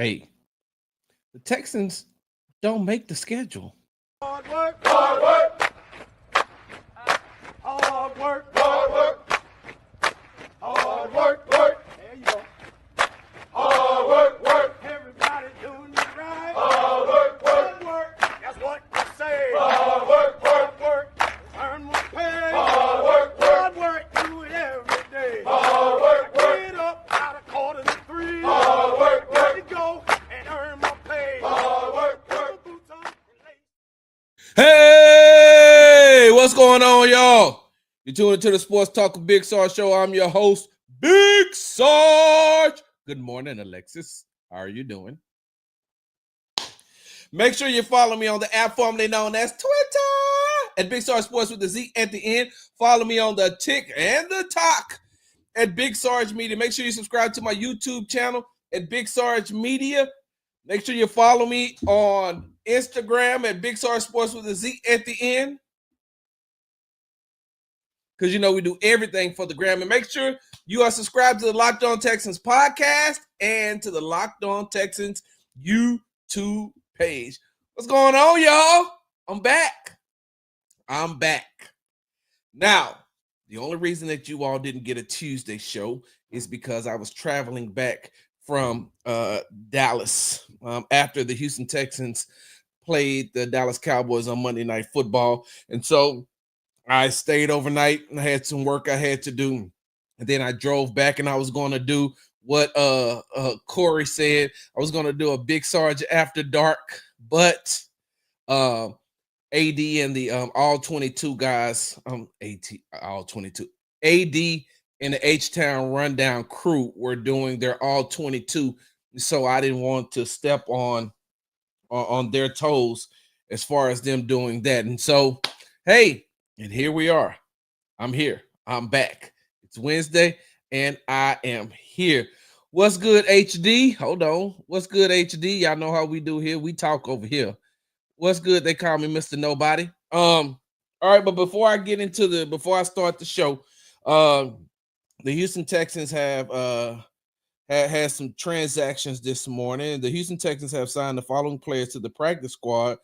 Hey, the Texans don't make the schedule. Hard work, hard work, hard work, hard work, hard work, work. There you go. Hard work, work. Everybody doing it right. Hard work, work, work. That's what I say. Hard work, work, work. Earn my pay. Hard work, do it every day. Hard work, work. Get up out of 2:45. Hard work, work. Let me go and earn my pay. Hard work, work. Boots on and lace. Hey, what's going on, y'all? You're tuning into the Sports Talk with Big Sarge show. I'm your host, Big Sarge. Good morning, Alexis. How are you doing? Make sure you follow me on the app formerly known as Twitter at Big Sarge Sports with the Z at the end. Follow me on the Tick and the Talk at Big Sarge Media. Make sure you subscribe to my YouTube channel at Big Sarge Media. Make sure you follow me on Instagram at Big Sarge Sports with the Z at the end. Because, you know, we do everything for the gram. And make sure you are subscribed to the Locked On Texans podcast and to the Locked On Texans YouTube page. What's going on, y'all? I'm back. Now, the only reason that you all didn't get a Tuesday show is because I was traveling back from Dallas after the Houston Texans played the Dallas Cowboys on Monday Night Football. And so I stayed overnight and I had some work I had to do. And then I drove back and I was going to do what Corey said. I was going to do a Big Sarge after dark, but AD and the all 22 guys, all 22, AD and the H-Town Rundown crew were doing their all 22. So I didn't want to step on their toes as far as them doing that. And so, hey, and here we are. I'm here. I'm back. It's Wednesday, and I am here. What's good, HD? Hold on. What's good, HD? Y'all know how we do here. We talk over here. What's good? They call me Mr. Nobody. All right, but before I start the show, the Houston Texans have had some transactions this morning. The Houston Texans have signed the following players to the practice squad: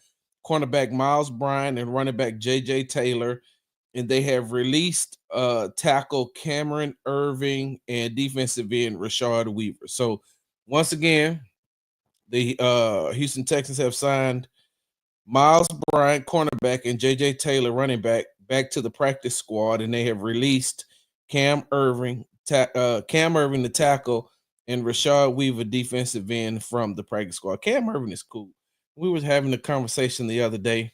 cornerback Miles Bryant and running back J.J. Taylor. And they have released tackle Cameron Irving and defensive end Rashard Weaver. So once again, the Houston Texans have signed Miles Bryant, cornerback, and J.J. Taylor, running back to the practice squad, and they have released Cam Irving, the tackle, and Rashard Weaver, defensive end, from the practice squad. Cam Irving is cool. We were having a conversation the other day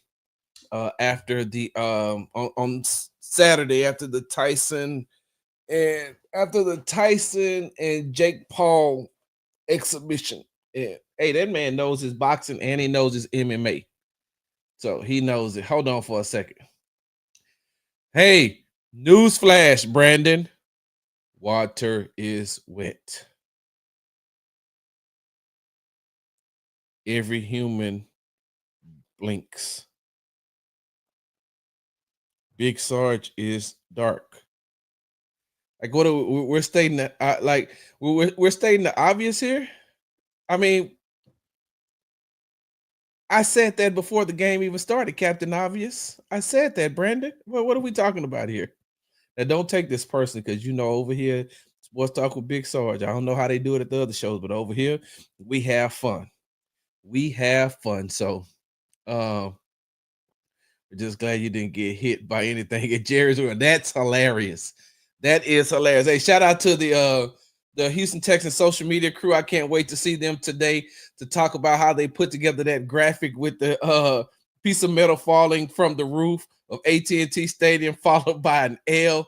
after the on Saturday after the Tyson and Jake Paul exhibition. And, hey, that man knows his boxing and he knows his MMA. So he knows it. Hold on for a second. Hey, newsflash, Brandon. Water is wet. Every human blinks. Big Sarge is dark. Like, what we're stating that we're stating the obvious here. I mean, I said that before the game even started, Captain Obvious. I said that, Brandon. Well, what are we talking about here? Now, don't take this personally, because you know over here, Sports Talk with Big Sarge. I don't know how they do it at the other shows, but over here, we have fun. So, we're just glad you didn't get hit by anything at Jerry's World. That's hilarious. That is hilarious. Hey, shout out to the Houston Texans social media crew. I can't wait to see them today to talk about how they put together that graphic with the piece of metal falling from the roof of AT&T Stadium, followed by an L.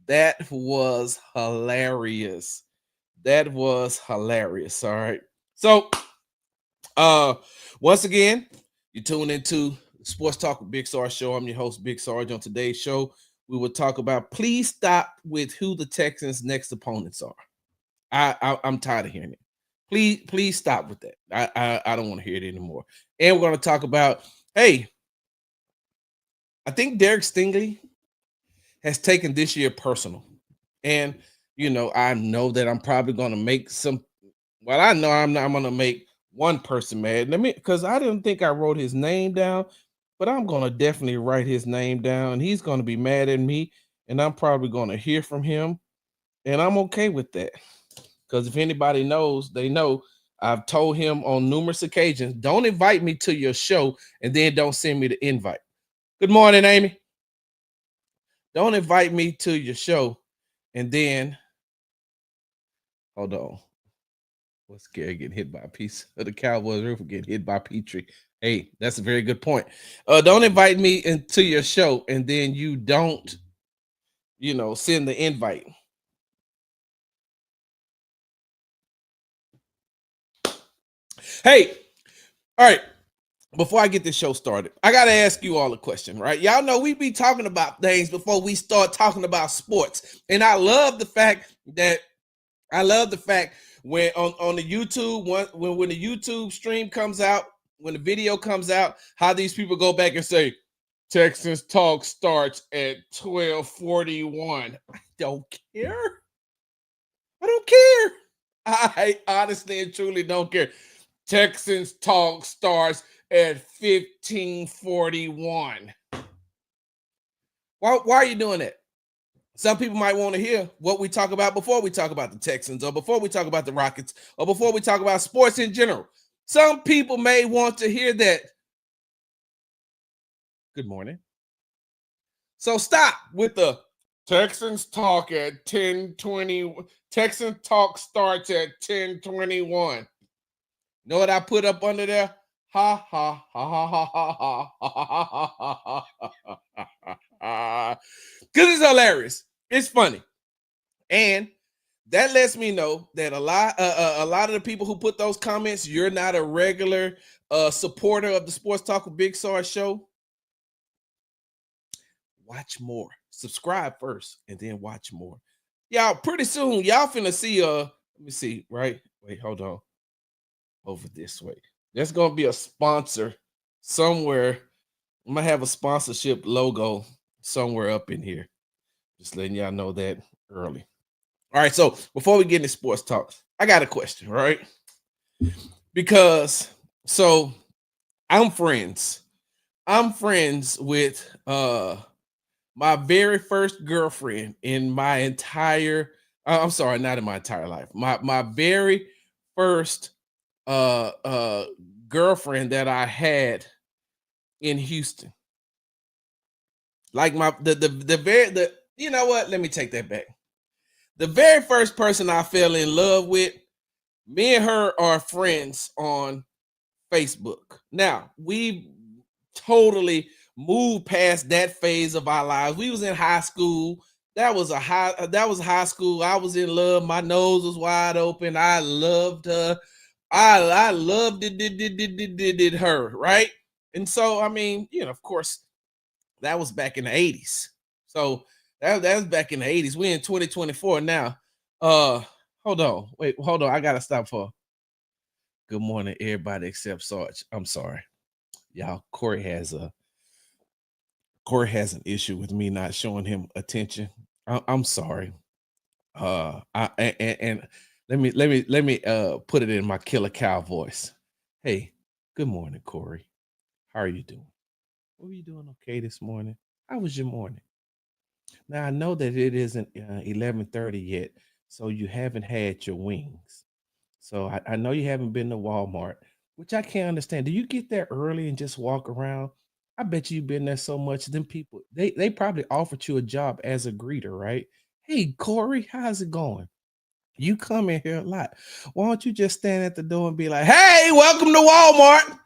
That was hilarious. All right. So, once again, you tune into Sports Talk with Big Sarge show. I'm your host, Big Sarge. On today's show, we will talk about, please stop with who the Texans' next opponents are. I'm tired of hearing it. Please stop with that. I don't want to hear it anymore. And we're going to talk about, hey, I think Derek Stingley has taken this year personal. And, you know, I know that I'm probably going to make some, well, I know I'm going to make one person mad. Let me, because I didn't think I wrote his name down, but I'm gonna definitely write his name down. He's gonna be mad at me, and I'm probably gonna hear from him, and I'm okay with that. Because if anybody knows, they know I've told him on numerous occasions, don't invite me to your show and then don't send me the invite. Good morning, Amy. Don't invite me to your show and then hold on. What's Gary getting hit by a piece of the Cowboys roof getting hit by Petrie? Hey, that's a very good point. Don't invite me into your show and then you don't, send the invite. Hey, all right. Before I get this show started, I got to ask you all a question, right? Y'all know we be talking about things before we start talking about sports. And I love the fact when on the YouTube, when the YouTube stream comes out, when the video comes out, how these people go back and say, Texans talk starts at 12:41. I don't care. I don't care. I honestly and truly don't care. Texans talk starts at 15:41. Why are you doing that? Some people might want to hear what we talk about before we talk about the Texans or before we talk about the Rockets or before we talk about sports in general. Some people may want to hear that. Good morning. So stop with the Texans talk at 10:20. Texans talk starts at 10:21. Know what I put up under there? Ha ha ha ha ha ha ha ha ha. Because it's hilarious. It's funny. And that lets me know that a lot of the people who put those comments, you're not a regular supporter of the Sports Talk with Big Sarge show. Watch more. Subscribe first and then watch more. Y'all, pretty soon, y'all finna see let me see, right? Wait, hold on. Over this way. There's gonna be a sponsor somewhere. I'm gonna have a sponsorship logo somewhere up in here. Just letting y'all know that early. All right, so before we get into sports talk, I got a question, right? Because so I'm friends with my very first girlfriend in my entire I'm sorry, not in my entire life. My very first girlfriend that I had in Houston. Like you know what? Let me take that back. The very first person I fell in love with, me and her are friends on Facebook. Now, we totally moved past that phase of our lives. We was in high school. That was high school. I was in love. My nose was wide open. I loved her. I loved it her, right? And so, I mean, of course, that was back in the 80s. So that was back in the 80s. We're in 2024 now. Hold on. I gotta stop for good morning, everybody except Sarge. I'm sorry. Y'all, Corey has an issue with me not showing him attention. I'm sorry. And let me put it in my killer cow voice. Hey, good morning, Corey. How are you doing? Were you doing okay this morning? How was your morning? Now I know that it isn't 11:30 yet, so you haven't had your wings. So I know you haven't been to Walmart, which I can't understand. Do you get there early and just walk around? I bet you've been there so much. Them people, they probably offered you a job as a greeter, right? Hey, Corey, how's it going? You come in here a lot. Why don't you just stand at the door and be like, hey, welcome to Walmart.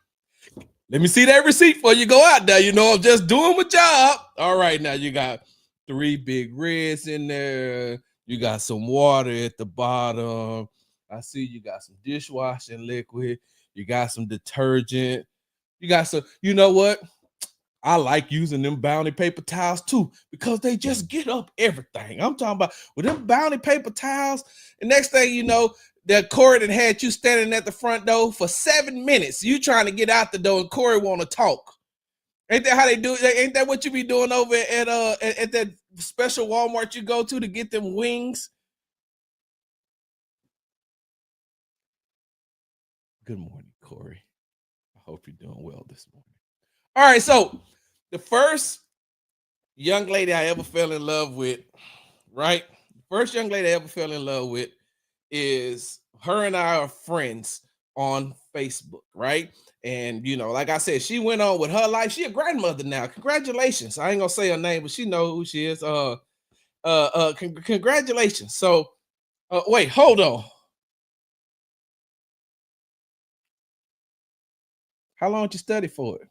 Let me see that receipt before you go out there. I'm just doing my job. All right, now you got 3 big reds in there. You got some water at the bottom. I see you got some dishwashing liquid. You got some detergent. You got some, you know what? I like using them Bounty paper towels too because they just get up everything. I'm talking about with them Bounty paper towels. And next thing you know, that Corey that had you standing at the front door for 7 minutes. You trying to get out the door and Corey want to talk. Ain't that how they do it? Ain't that what you be doing over at that special Walmart you go to get them wings? Good morning, Corey. I hope you're doing well this morning. All right, so the first young lady I ever fell in love with, right? First young lady I ever fell in love with is her and I are friends on Facebook, right? And like I said, she went on with her life. She a grandmother now. Congratulations. I ain't gonna say her name, but she know who she is. Congratulations. So wait, hold on. How long did you study for it?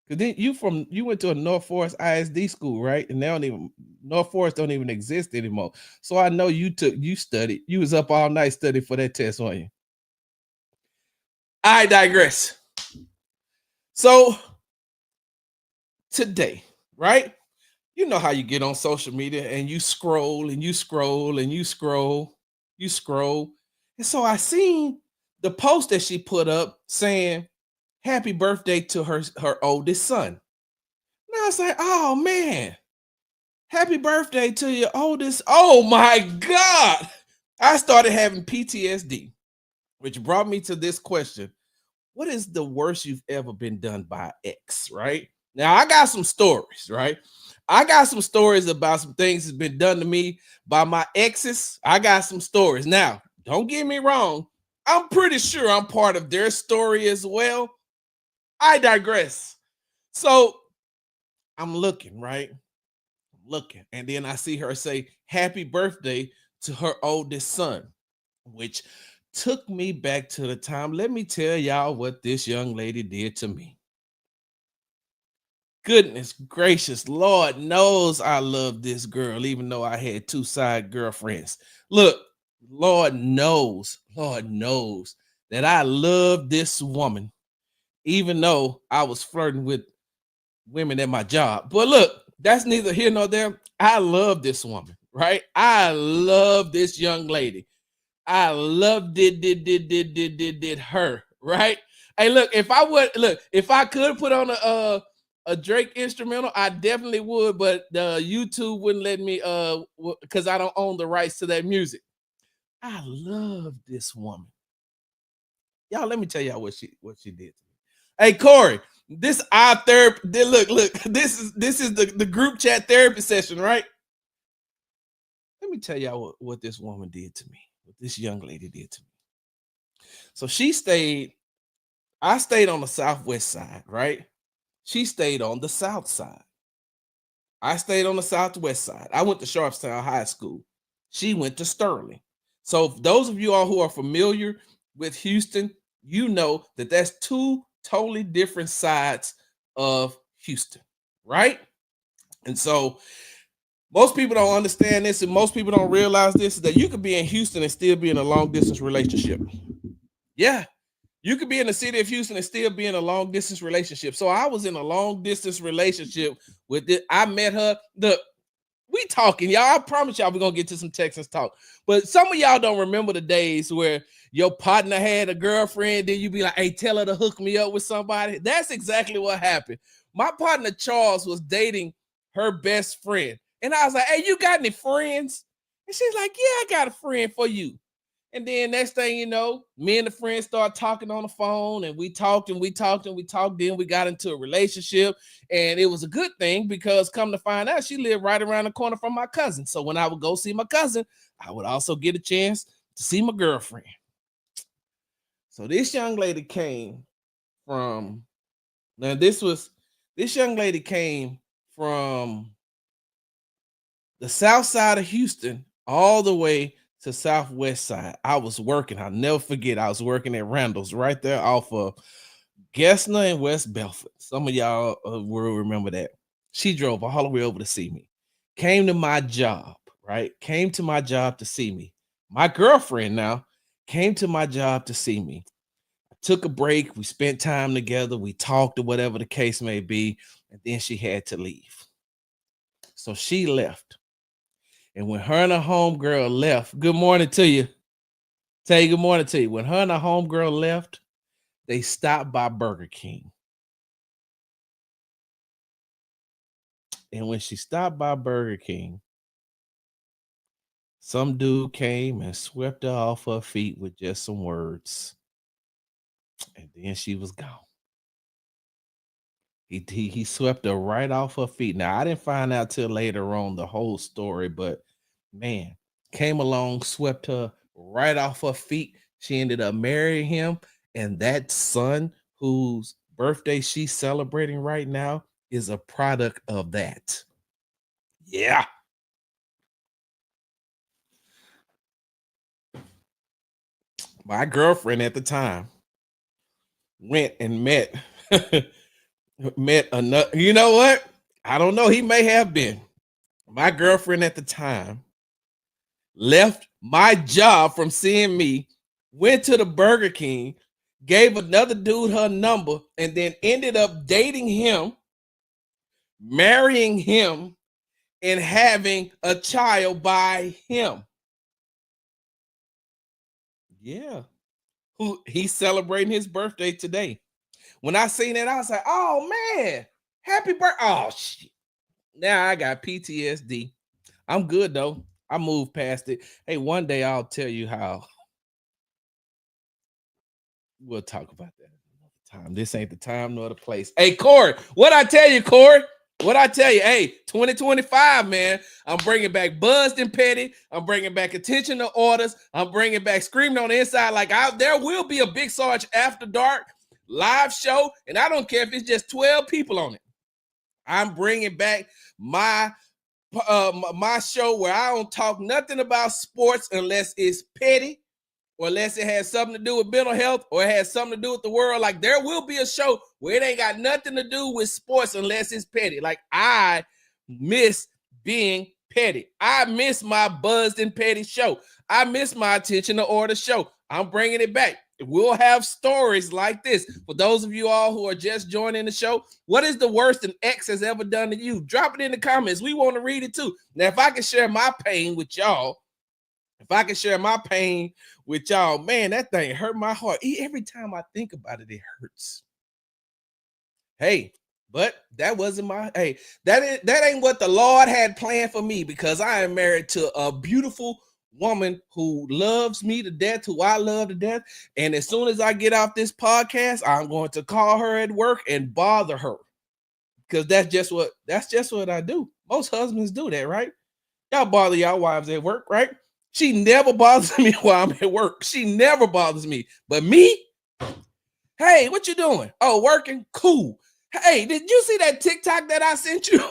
Cause then you went to a North Forest ISD school, right? And they don't even North Forest don't even exist anymore. So I know you studied. You was up all night studying for that test, weren't you? I digress. So today, right? You know how you get on social media and you scroll and you scroll and you scroll, you scroll. And so I seen the post that she put up saying happy birthday to her oldest son. And I was like, oh man, happy birthday to your oldest. Oh my God. I started having PTSD, which brought me to this question. What is the worst you've ever been done by an ex, right? Now, I got some stories, right? I got some stories about some things that's been done to me by my exes. I got some stories. Now, don't get me wrong. I'm pretty sure I'm part of their story as well. I digress. So I'm looking, right? Looking. And then I see her say, happy birthday to her oldest son, which took me back to the time. Let me tell y'all what this young lady did to me. Goodness gracious, Lord knows I love this girl, even though I had two side girlfriends. Look, Lord knows that I love this woman, even though I was flirting with women at my job. But look, that's neither here nor there. I love this woman, right? I love this young lady. I love did her, right? Hey, look, if I could put on a Drake instrumental, I definitely would, but the YouTube wouldn't let me because I don't own the rights to that music. I love this woman. Y'all, let me tell y'all what she did to me. Hey, Corey, this our therapy. Look, this is the group chat therapy session, right? Let me tell y'all what this woman did to me, what this young lady did to me. So I stayed on the southwest side, right? She stayed on the south side. I stayed on the southwest side. I went to Sharpstown High School. She went to Sterling. So those of you all who are familiar with Houston, you know that that's two totally different sides of Houston, right? And so most people don't understand this, and most people don't realize this is that you could be in Houston and still be in a long distance relationship. Yeah, you could be in the city of Houston and still be in a long distance relationship. So I was in a long distance relationship with it. I met her. We talking, y'all. I promise y'all we're gonna get to some Texans talk. But some of y'all don't remember the days where your partner had a girlfriend, then you be like, hey, tell her to hook me up with somebody. That's exactly what happened. My partner Charles was dating her best friend. And I was like, hey, you got any friends? And she's like, yeah, I got a friend for you. And then next thing you know, me and the friend start talking on the phone, and we talked and we talked and we talked. Then we got into a relationship, and it was a good thing because come to find out, she lived right around the corner from my cousin. So when I would go see my cousin, I would also get a chance to see my girlfriend. So this young lady came from now. This young lady came from the south side of Houston all the way to southwest side. I was working. I'll never forget. I was working at Randall's right there off of Gessner and West Belford. Some of y'all will remember that. She drove all the way over to see me. Came to my job, right? Came to my job to see me. My girlfriend now came to my job to see me. I took a break. We spent time together. We talked or whatever the case may be. And then she had to leave. So she left. And when her and her homegirl left, good morning to you. Tell you good morning to you. When her and her homegirl left, they stopped by Burger King. And when she stopped by Burger King, some dude came and swept her off her feet with just some words. And then she was gone. He swept her right off her feet. Now I didn't find out till later on the whole story, but man, came along, swept her right off her feet. She ended up marrying him, and that son whose birthday she's celebrating right now is a product of that. Yeah. My girlfriend at the time went and met met another. You know what? I don't know. He may have been. My girlfriend at the time left my job from seeing me, went to the Burger King, gave another dude her number, and then ended up dating him, marrying him, and having a child by him. Yeah. Who he's celebrating his birthday today. When I seen that, I was like, oh man, happy birthday. Oh shit. Now I got PTSD. I'm good though. I moved past it. Hey, one day I'll tell you how. We'll talk about that another time. This ain't the time nor the place. Hey, Corey, what I tell you, Corey? What I tell you? Hey, 2025, man. I'm bringing back Buzzed and Petty. I'm bringing back Attention to Orders. I'm bringing back Screaming on the Inside. Like there will be a Big Sarge After Dark live show, and I don't care if it's just 12 people on it. I'm bringing back my show where I don't talk nothing about sports unless it's petty, or unless it has something to do with mental health, or it has something to do with the world. Like there will be a show where it ain't got nothing to do with sports unless it's petty. Like I miss being petty. I miss my Buzzed and Petty show. I miss my Attention to Order show. I'm bringing it back. We'll have stories like this. For those of you all who are just joining the show, what is the worst an ex has ever done to you? Drop it in the comments. We want to read it too. Now, if I can share my pain with y'all, man, that thing hurt my heart. Every time I think about it, it hurts. Hey, but that wasn't my, that ain't what the Lord had planned for me, because I am married to a beautiful woman who loves me to death, who I love to death. And as soon as I get off this podcast, I'm going to call her at work and bother her, because that's just what I do. Most husbands do that, right? Y'all bother y'all wives at work, right? She never bothers me while I'm at work. She never bothers me. But me, hey, what you doing? Oh, working? Cool. Hey, did you see that TikTok that I sent you?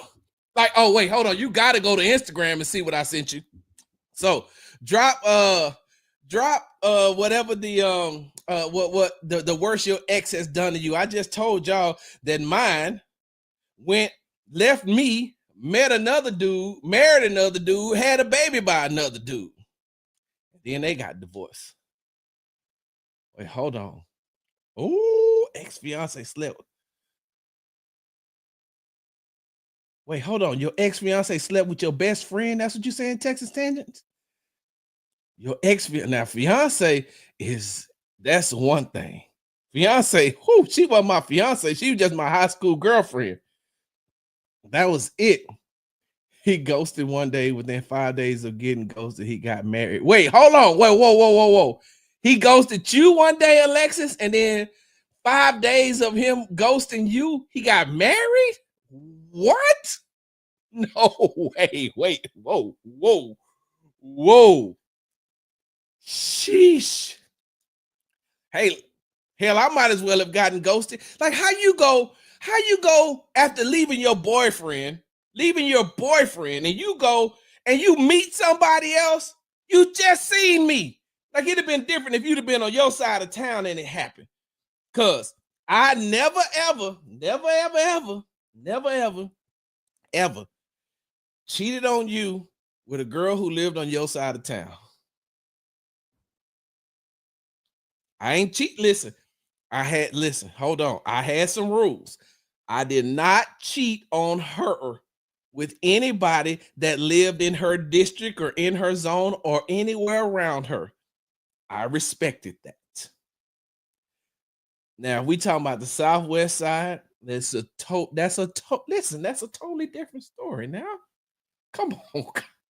Like, oh, wait, hold on. You got to go to Instagram and see what I sent you. So drop whatever the worst your ex has done to you. I just told y'all that mine left me, met another dude, married another dude, had a baby by another dude. Then they got divorced. Wait, hold on. Oh, ex-fiance slept. Wait, hold on. Your ex-fiance slept with your best friend? That's what you saying, Texas Tangents? Your fiance that's one thing. Fiance, she wasn't my fiance. She was just my high school girlfriend. That was it. He ghosted one day. Within 5 days of getting ghosted, he got married. Wait, hold on. Wait, whoa. He ghosted you one day, Alexis, and then 5 days of him ghosting you, he got married? What? No way. Wait. Whoa. Sheesh. Hey, hell, I might as well have gotten ghosted. Like, how you go after leaving your boyfriend, and you go and you meet somebody else? You just seen me. Like, it'd have been different if you'd have been on your side of town and it happened. Cause I never ever cheated on you with a girl who lived on your side of town. I ain't cheat. Listen, hold on. I had some rules. I did not cheat on her with anybody that lived in her district or in her zone or anywhere around her. I respected that. Now, we talking about the Southwest side. That's a totally different story. Now, come on,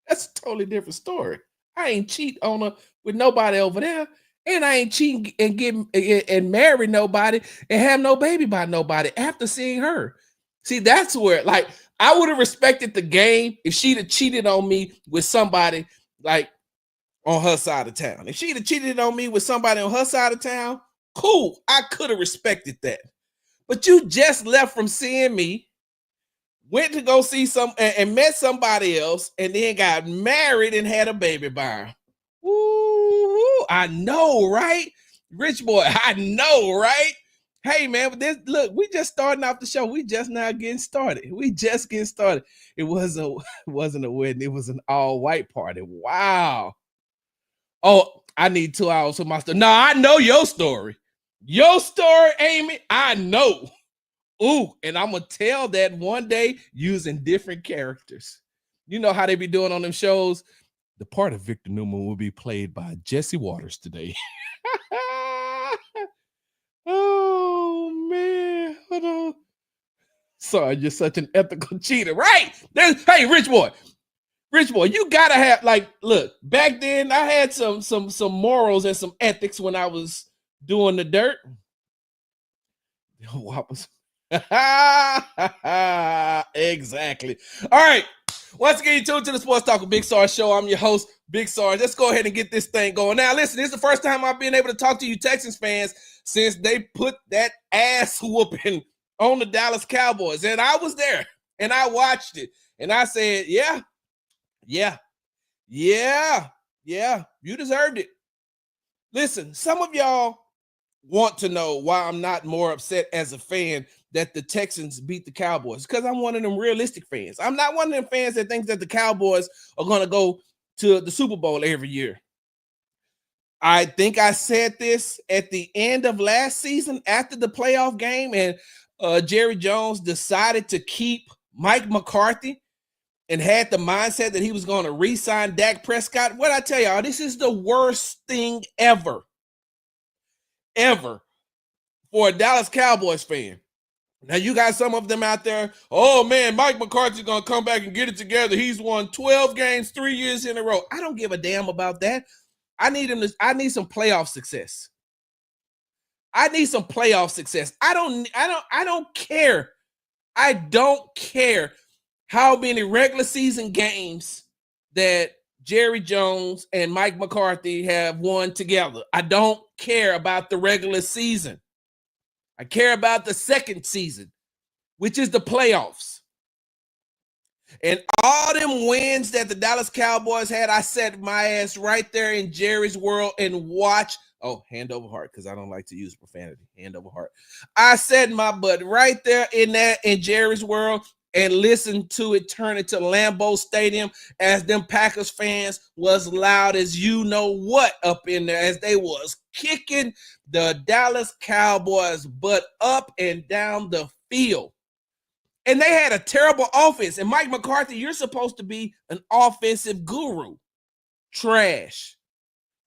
that's a totally different story. I ain't cheat on her with nobody over there. And I ain't cheating and getting and marry nobody and have no baby by nobody after seeing her. See, that's where like I would have respected the game if she'd have cheated on me with somebody like on her side of town. If she'd have cheated on me with somebody on her side of town, cool. I could have respected that. But you just left from seeing me, went to go see some and met somebody else, and then got married and had a baby by her. Ooh, I know, right? Rich boy, I know, right? Hey man, but this look, we just starting off the show. We just now getting started. We just getting started. It wasn't a wedding, it was an all-white party. Wow. Oh, I need 2 hours for my story. No, I know your story. Your story, Amy, I know. Ooh, and I'm gonna tell that one day using different characters. You know how they be doing on them shows? The part of Victor Newman will be played by Jesse Waters today. Oh man, hold on. Sorry, you're such an ethical cheater, right? Hey, Rich boy, you gotta have like, look. Back then, I had some morals and some ethics when I was doing the dirt. What was? Exactly. All right. Once again, you tuned to the Sports Talk with Big Sarge show. I'm your host, Big Sarge. Let's go ahead and get this thing going. Now, listen, this is the first time I've been able to talk to you Texans fans since they put that ass whooping on the Dallas Cowboys. And I was there and I watched it. And I said, yeah, you deserved it. Listen, some of y'all want to know why I'm not more upset as a fan that the Texans beat the Cowboys, because I'm one of them realistic fans. I'm not one of them fans that thinks that the Cowboys are going to go to the Super Bowl every year. I think I said this at the end of last season after the playoff game, and Jerry Jones decided to keep Mike McCarthy and had the mindset that he was going to re-sign Dak Prescott. What I tell y'all, this is the worst thing ever for a Dallas Cowboys fan. Now, you got some of them out there, oh, man, Mike McCarthy's going to come back and get it together. He's won 12 games 3 years in a row. I don't give a damn about that. I need some playoff success. I don't care. I don't care how many regular season games that Jerry Jones and Mike McCarthy have won together. I don't care about the regular season. I care about the second season, which is the playoffs. And all them wins that the Dallas Cowboys had, I set my ass right there in Jerry's world and watch. Oh, hand over heart, because I don't like to use profanity. Hand over heart. I set my butt right there in Jerry's world and listen to it turn into Lambeau Stadium as them Packers fans was loud as you know what up in there as they was kicking the Dallas Cowboys butt up and down the field. And they had a terrible offense. And Mike McCarthy, you're supposed to be an offensive guru. Trash.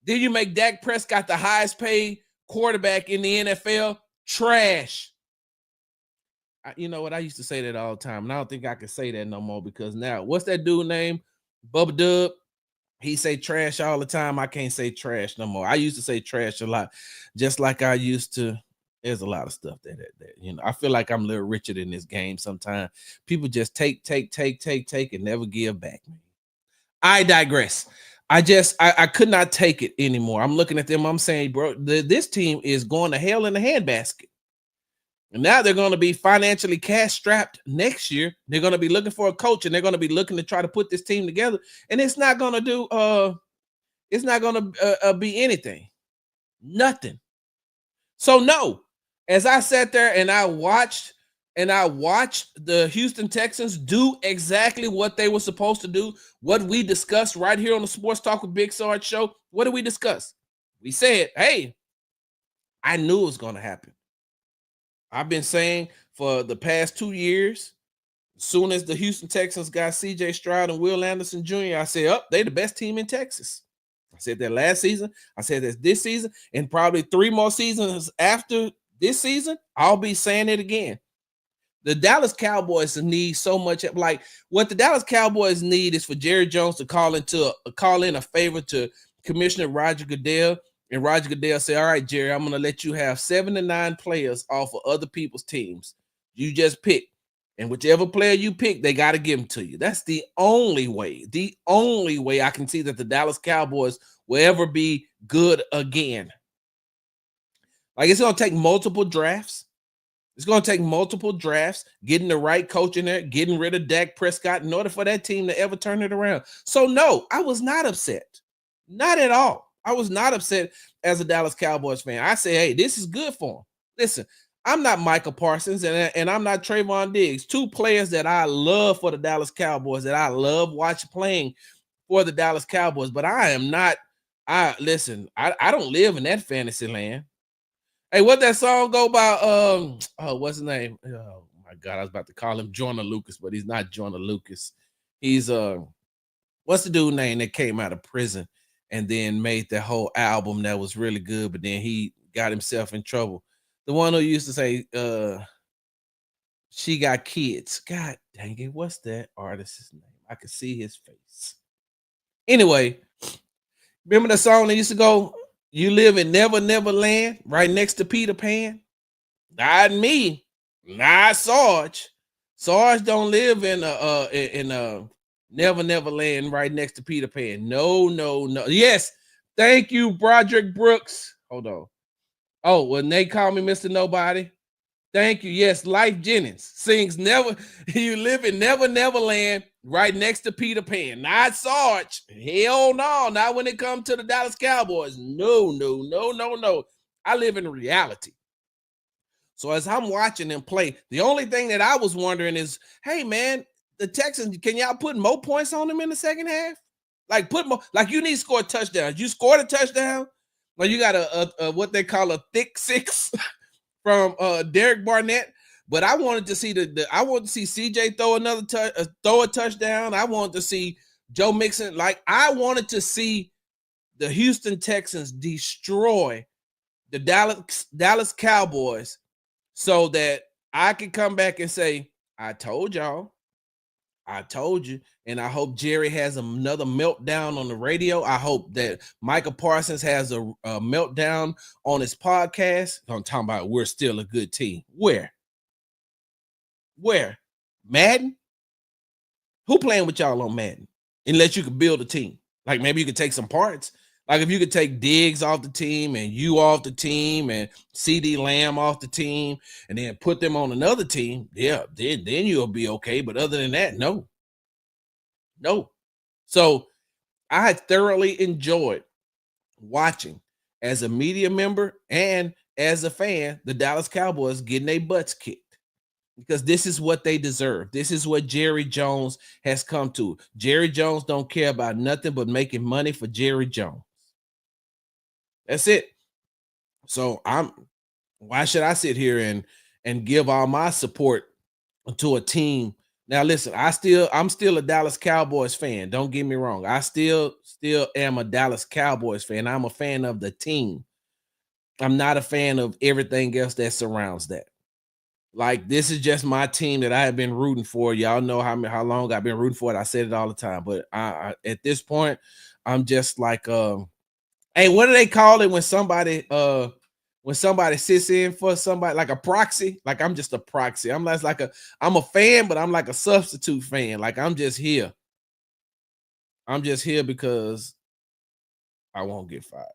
Then you make Dak Prescott the highest paid quarterback in the NFL. Trash. You know what? I used to say that all the time, and I don't think I can say that no more because now, what's that dude name? Bubba Dub. He say trash all the time. I can't say trash no more. I used to say trash a lot, just like I used to. There's a lot of stuff that you know. I feel like I'm Little Richard in this game sometimes. People just take, and never give back. I digress. I could not take it anymore. I'm looking at them. I'm saying, bro, this team is going to hell in a handbasket. And now they're going to be financially cash strapped next year. They're going to be looking for a coach, and they're going to be looking to try to put this team together. And it's not going to do. It's not going to be anything. Nothing. So no. As I sat there and I watched the Houston Texans do exactly what they were supposed to do. What we discussed right here on the Sports Talk with Big Sarge show. What did we discuss? We said, hey, I knew it was going to happen. I've been saying for the past 2 years, as soon as the Houston Texans got C.J. Stroud and Will Anderson Jr., I said, they the best team in Texas. I said that last season. I said that this season, and probably 3 more seasons after this season, I'll be saying it again. The Dallas Cowboys need so much. Like what the Dallas Cowboys need is for Jerry Jones to call in a favor to Commissioner Roger Goodell And Roger Goodell said, all right, Jerry, I'm going to let you have 7 to 9 players off of other people's teams. You just pick. And whichever player you pick, they got to give them to you. That's the only way I can see that the Dallas Cowboys will ever be good again. Like, it's going to take multiple drafts. It's going to take multiple drafts, getting the right coach in there, getting rid of Dak Prescott in order for that team to ever turn it around. So, no, I was not upset. Not at all. I was not upset as a Dallas Cowboys fan. I say, hey, this is good for them. Listen, I'm not Micah Parsons and I'm not Trayvon Diggs, 2 players that I love for the Dallas Cowboys, that I love watching playing for the Dallas Cowboys, but I am not, I don't live in that fantasy land. Hey, what that song go by? What's his name? Oh my God, I was about to call him Jordan Lucas, but he's not Jordan Lucas. He's what's the dude name that came out of prison and then made that whole album that was really good, but then he got himself in trouble. The one who used to say, she got kids. God dang it, what's that artist's name? I could see his face. Anyway, remember the song that used to go, you live in Never Never Land, right next to Peter Pan? Not me, not Sarge. Sarge don't live in Never Never Land right next to Peter Pan. No. Yes, thank you, Broderick Brooks. Hold on. Oh, well, they call me Mr. Nobody. Thank you. Yes, Life Jennings sings Never. You live in Never Never Land right next to Peter Pan. Not Sarge. Hell no. Not when it comes to the Dallas Cowboys. No. I live in reality. So as I'm watching them play, the only thing that I was wondering is, hey, man, the Texans, can y'all put more points on them in the second half? Like, put more, like, you need to score touchdowns. You scored a touchdown, like you got a what they call a thick 6 from Derek Barnett. But I wanted to see I wanted to see CJ throw throw a touchdown. I wanted to see Joe Mixon. Like, I wanted to see the Houston Texans destroy the Dallas Cowboys so that I could come back and say, I told y'all. I told you. And I hope Jerry has another meltdown on the radio. I hope that Micah Parsons has a meltdown on his podcast. I'm talking about we're still a good team. Where? Madden? Who playing with y'all on Madden? Unless you could build a team. Like, maybe you could take some parts. Like, if you could take Diggs off the team and you off the team and CD Lamb off the team and then put them on another team, yeah, then you'll be okay. But other than that, no. So I thoroughly enjoyed watching, as a media member and as a fan, the Dallas Cowboys getting their butts kicked, because this is what they deserve. This is what Jerry Jones has come to. Jerry Jones don't care about nothing but making money for Jerry Jones. That's it. So why should I sit here and give all my support to a team? Now listen, I'm still a Dallas Cowboys fan. Don't get me wrong. I still am a Dallas Cowboys fan. I'm a fan of the team. I'm not a fan of everything else that surrounds that. Like, this is just my team that I have been rooting for. Y'all know how long I've been rooting for it. I said it all the time. But I at this point, I'm just like, hey, what do they call it when somebody sits in for somebody, like a proxy? Like, I'm just a proxy. I'm a fan, but I'm like a substitute fan. Like, I'm just here. I'm just here because I won't get fired.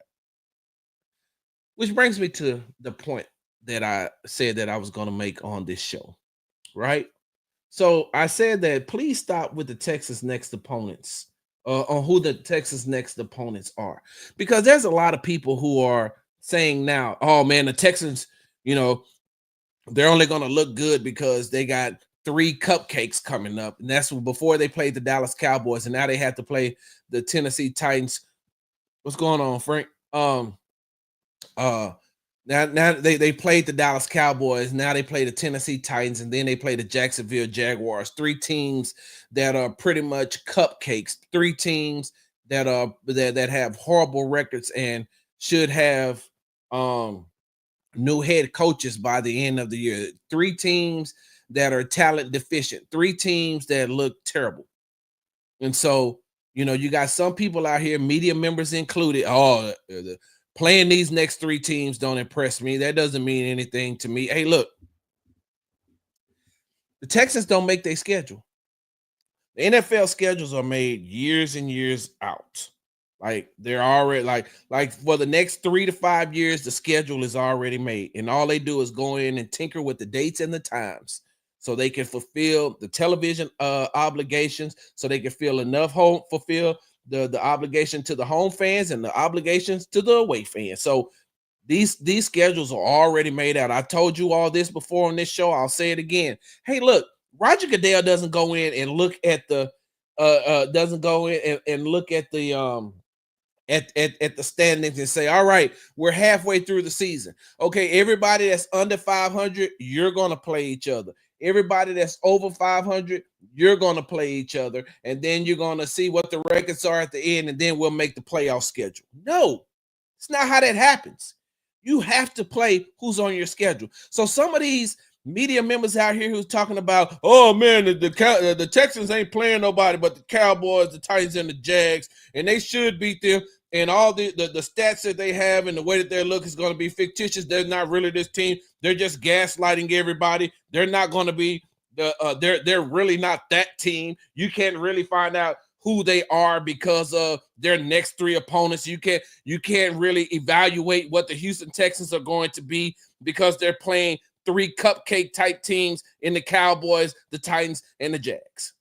Which brings me to the point that I said that I was going to make on this show, right? So I said that please stop with the Texas next opponents, on who the Texas next opponents are, because there's a lot of people who are saying now, oh man, the Texans, they're only going to look good because they got 3 cupcakes coming up, and that's before they played the Dallas Cowboys, and now they have to play the Tennessee Titans. What's going on, Frank? Now they played the Dallas Cowboys. Now they play the Tennessee Titans, and then they play the Jacksonville Jaguars. 3 teams that are pretty much cupcakes. 3 teams that have horrible records and should have new head coaches by the end of the year. 3 teams that are talent deficient. 3 teams that look terrible. And so, you got some people out here, media members included. Oh, Playing these next three teams don't impress me. That doesn't mean anything to me. Hey, look, the Texans don't make their schedule. The NFL schedules are made years and years out. Like they're already like for the next 3 to 5 years, the schedule is already made, and all they do is go in and tinker with the dates and the times so they can fulfill the television obligations, so they can fulfill the obligation to the home fans and the obligations to the away fans. So these schedules are already made out. I told you all this before on this show. I'll say it again. Hey, look, Roger Goodell doesn't go in and look at the doesn't go in and look at the at the standings and say, all right, we're halfway through the season. Okay, everybody that's under 500, you're gonna play each other. Everybody that's over 500, you're gonna play each other, and then you're gonna see what the records are at the end, and then we'll make the playoff schedule. No, it's not how that happens. You have to play who's on your schedule. So some of these media members out here who's talking about, oh man, the Texans ain't playing nobody but the Cowboys, the Titans, and the Jags, and they should beat them. And all the stats that they have and the way that they look is going to be fictitious. They're not really this team. They're just gaslighting everybody. They're not going to be they're really not that team. You can't really find out who they are because of their next three opponents. You can't really evaluate what the Houston Texans are going to be because they're playing three cupcake type teams in the Cowboys, the Titans, and the Jags.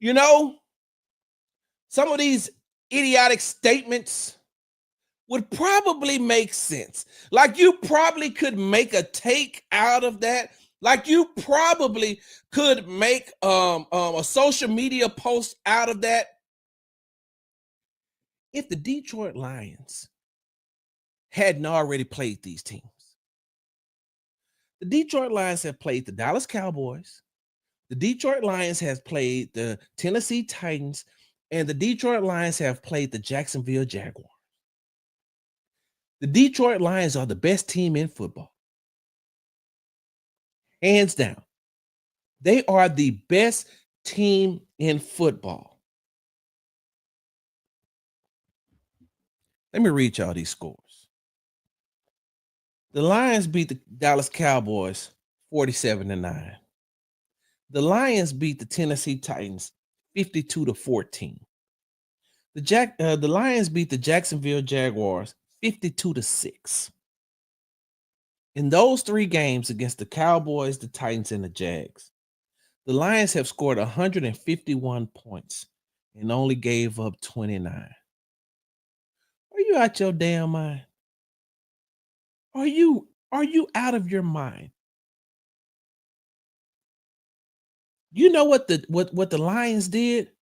You know, some of these idiotic statements would probably make sense. Like you probably could make a take out of that. Like you probably could make a social media post out of that if the Detroit Lions hadn't already played these teams. The Detroit Lions have played the Dallas Cowboys. The Detroit Lions has played the Tennessee Titans, and the Detroit Lions have played the Jacksonville Jaguars. The Detroit Lions are the best team in football. Hands down. They are the best team in football. Let me read y'all these scores. The Lions beat the Dallas Cowboys 47-9. The Lions beat the Tennessee Titans 52-14. The Lions beat the Jacksonville Jaguars 52-6. In those three games against the Cowboys, the Titans, and the Jags, the Lions have scored 151 points and only gave up 29. Are you out your damn mind? Are you out of your mind? You know what the Lions did?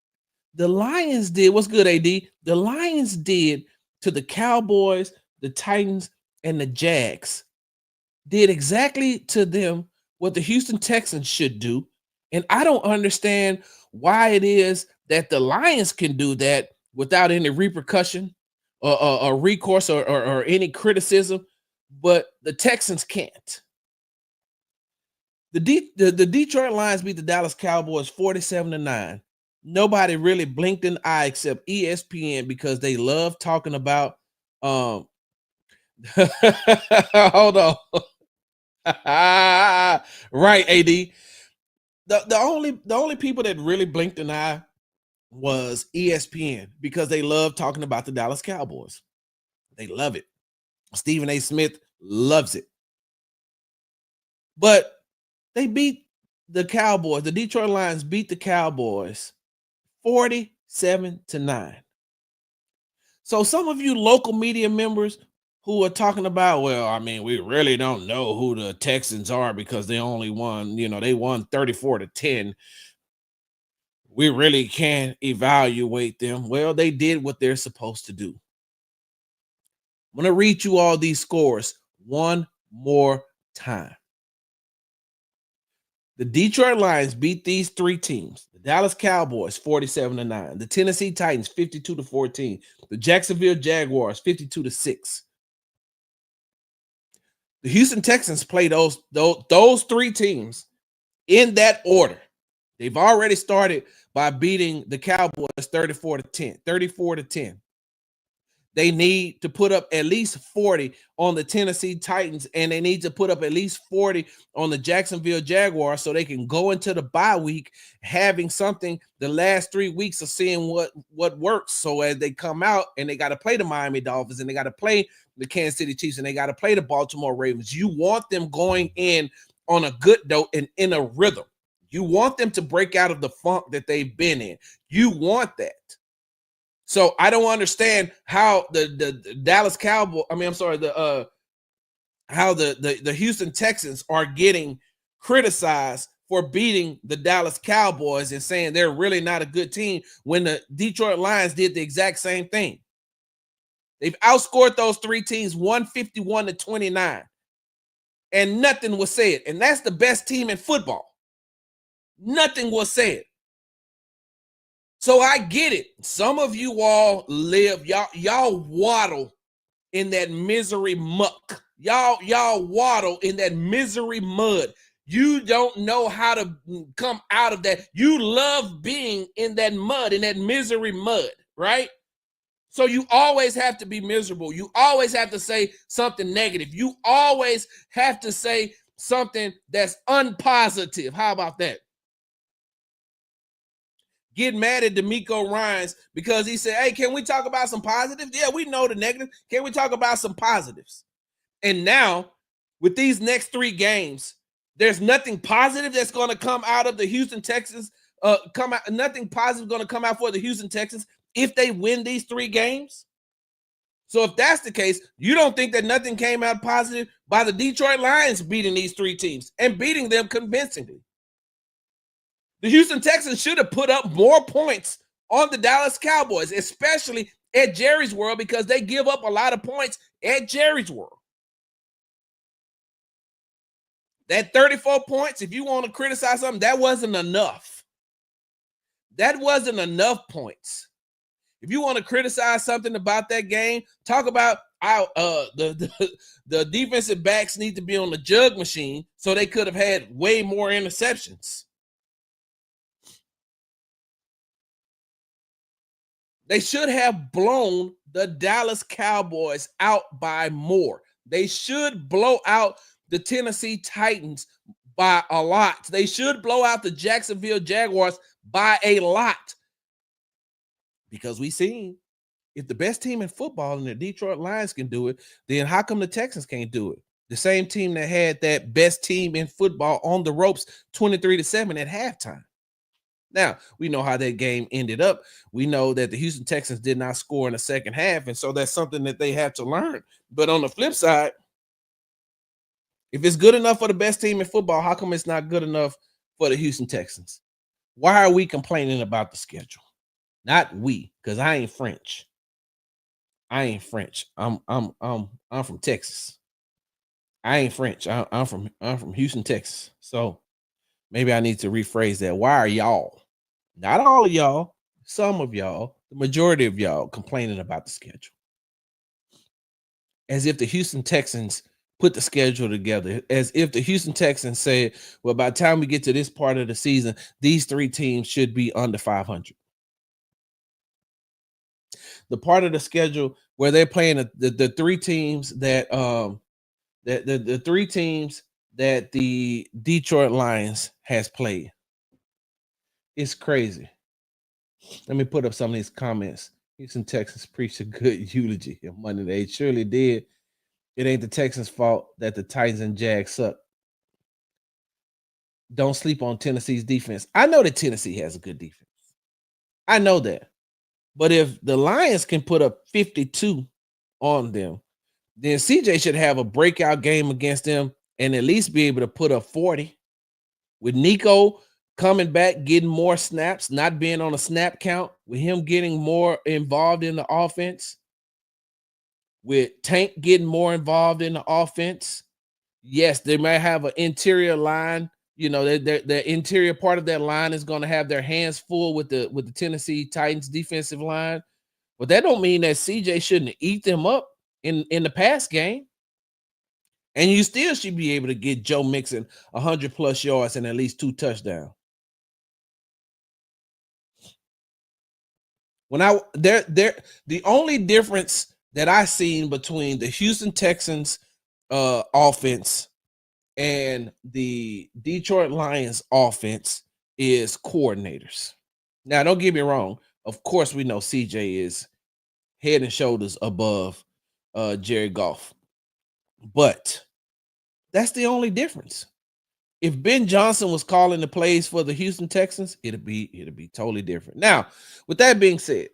The Lions did, what's good, AD? The Lions did to the Cowboys, the Titans, and the Jags. Did exactly to them what the Houston Texans should do. And I don't understand why it is that the Lions can do that without any repercussion or recourse or any criticism, but the Texans can't. The Detroit Lions beat the Dallas Cowboys 47-9. Nobody really blinked an eye except ESPN because they love talking about hold on. Right, AD. The only people that really blinked an eye was ESPN because they love talking about the Dallas Cowboys. They love it. Stephen A. Smith loves it. But they beat the Cowboys. The Detroit Lions beat the Cowboys 47-9. So some of you local media members who are talking about, well, I mean, we really don't know who the Texans are because they only won, they won 34-10. We really can't evaluate them. Well, they did what they're supposed to do. I'm going to read you all these scores one more time. The Detroit Lions beat these three teams. The Dallas Cowboys 47-9. The Tennessee Titans 52-14. The Jacksonville Jaguars 52-6. The Houston Texans play those three teams in that order. They've already started by beating the Cowboys 34-10. They need to put up at least 40 on the Tennessee Titans, and they need to put up at least 40 on the Jacksonville Jaguars so they can go into the bye week having something the last 3 weeks of seeing what works. So as they come out and they got to play the Miami Dolphins and they got to play the Kansas City Chiefs and they got to play the Baltimore Ravens, you want them going in on a good note and in a rhythm. You want them to break out of the funk that they've been in. You want that. So I don't understand how the Dallas Cowboys, how the Houston Texans are getting criticized for beating the Dallas Cowboys and saying they're really not a good team when the Detroit Lions did the exact same thing. They've outscored those three teams 151-29, and nothing was said. And that's the best team in football. Nothing was said. So I get it. Some of you all y'all waddle in that misery muck. Y'all waddle in that misery mud. You don't know how to come out of that. You love being in that mud, in that misery mud, right? So you always have to be miserable. You always have to say something negative. You always have to say something that's unpositive. How about that? Get mad at D'Amico Ryans because he said, hey, can we talk about some positives? Yeah, we know the negative. Can we talk about some positives? And now, with these next 3 games, there's nothing positive that's going to come out of the Houston Texans. Nothing positive going to come out for the Houston Texans if they win these 3 games. So if that's the case, you don't think that nothing came out positive by the Detroit Lions beating these 3 teams and beating them convincingly. The Houston Texans should have put up more points on the Dallas Cowboys, especially at Jerry's World, because they give up a lot of points at Jerry's World. That 34 points, if you want to criticize something, that wasn't enough. That wasn't enough points. If you want to criticize something about that game, talk about how the defensive backs need to be on the jug machine so they could have had way more interceptions. They should have blown the Dallas Cowboys out by more. They should blow out the Tennessee Titans by a lot. They should blow out the Jacksonville Jaguars by a lot. Because we seen if the best team in football and the Detroit Lions can do it, then how come the Texans can't do it? The same team that had that best team in football on the ropes 23-7 at halftime. Now, we know how that game ended up. We know that the Houston Texans did not score in the second half, and so that's something that they have to learn. But on the flip side, if it's good enough for the best team in football, how come it's not good enough for the Houston Texans? Why are we complaining about the schedule? Not we, because I ain't French. I ain't French. I'm from Texas. I ain't French. I'm from Houston, Texas. So maybe I need to rephrase that. Why are y'all, not all of y'all, some of y'all, the majority of y'all complaining about the schedule? As if the Houston Texans put the schedule together, as if the Houston Texans said, well, by the time we get to this part of the season, these 3 teams should be under 500. The part of the schedule where they're playing the 3 teams that the 3 teams that the Detroit Lions has played. It's crazy. Let me put up some of these comments. Houston Texans preached a good eulogy on Monday. They surely did. It ain't the Texans' fault that the Titans and Jags suck. Don't sleep on Tennessee's defense. I know that Tennessee has a good defense. I know that. But if the Lions can put up 52 on them, then CJ should have a breakout game against them and at least be able to put up 40. With Nico coming back, getting more snaps, not being on a snap count, with him getting more involved in the offense, with Tank getting more involved in the offense. Yes, they might have an interior line. You know, the interior part of that line is going to have their hands full with the Tennessee Titans defensive line. But that don't mean that CJ shouldn't eat them up in the pass game. And you still should be able to get Joe Mixon 100+ yards and at least 2 touchdowns. The only difference that I seen between the Houston Texans offense and the Detroit Lions offense is coordinators. Now, don't get me wrong. Of course, we know CJ is head and shoulders above Jerry Goff, but that's the only difference. If Ben Johnson was calling the plays for the Houston Texans, it'd be totally different. Now, with that being said,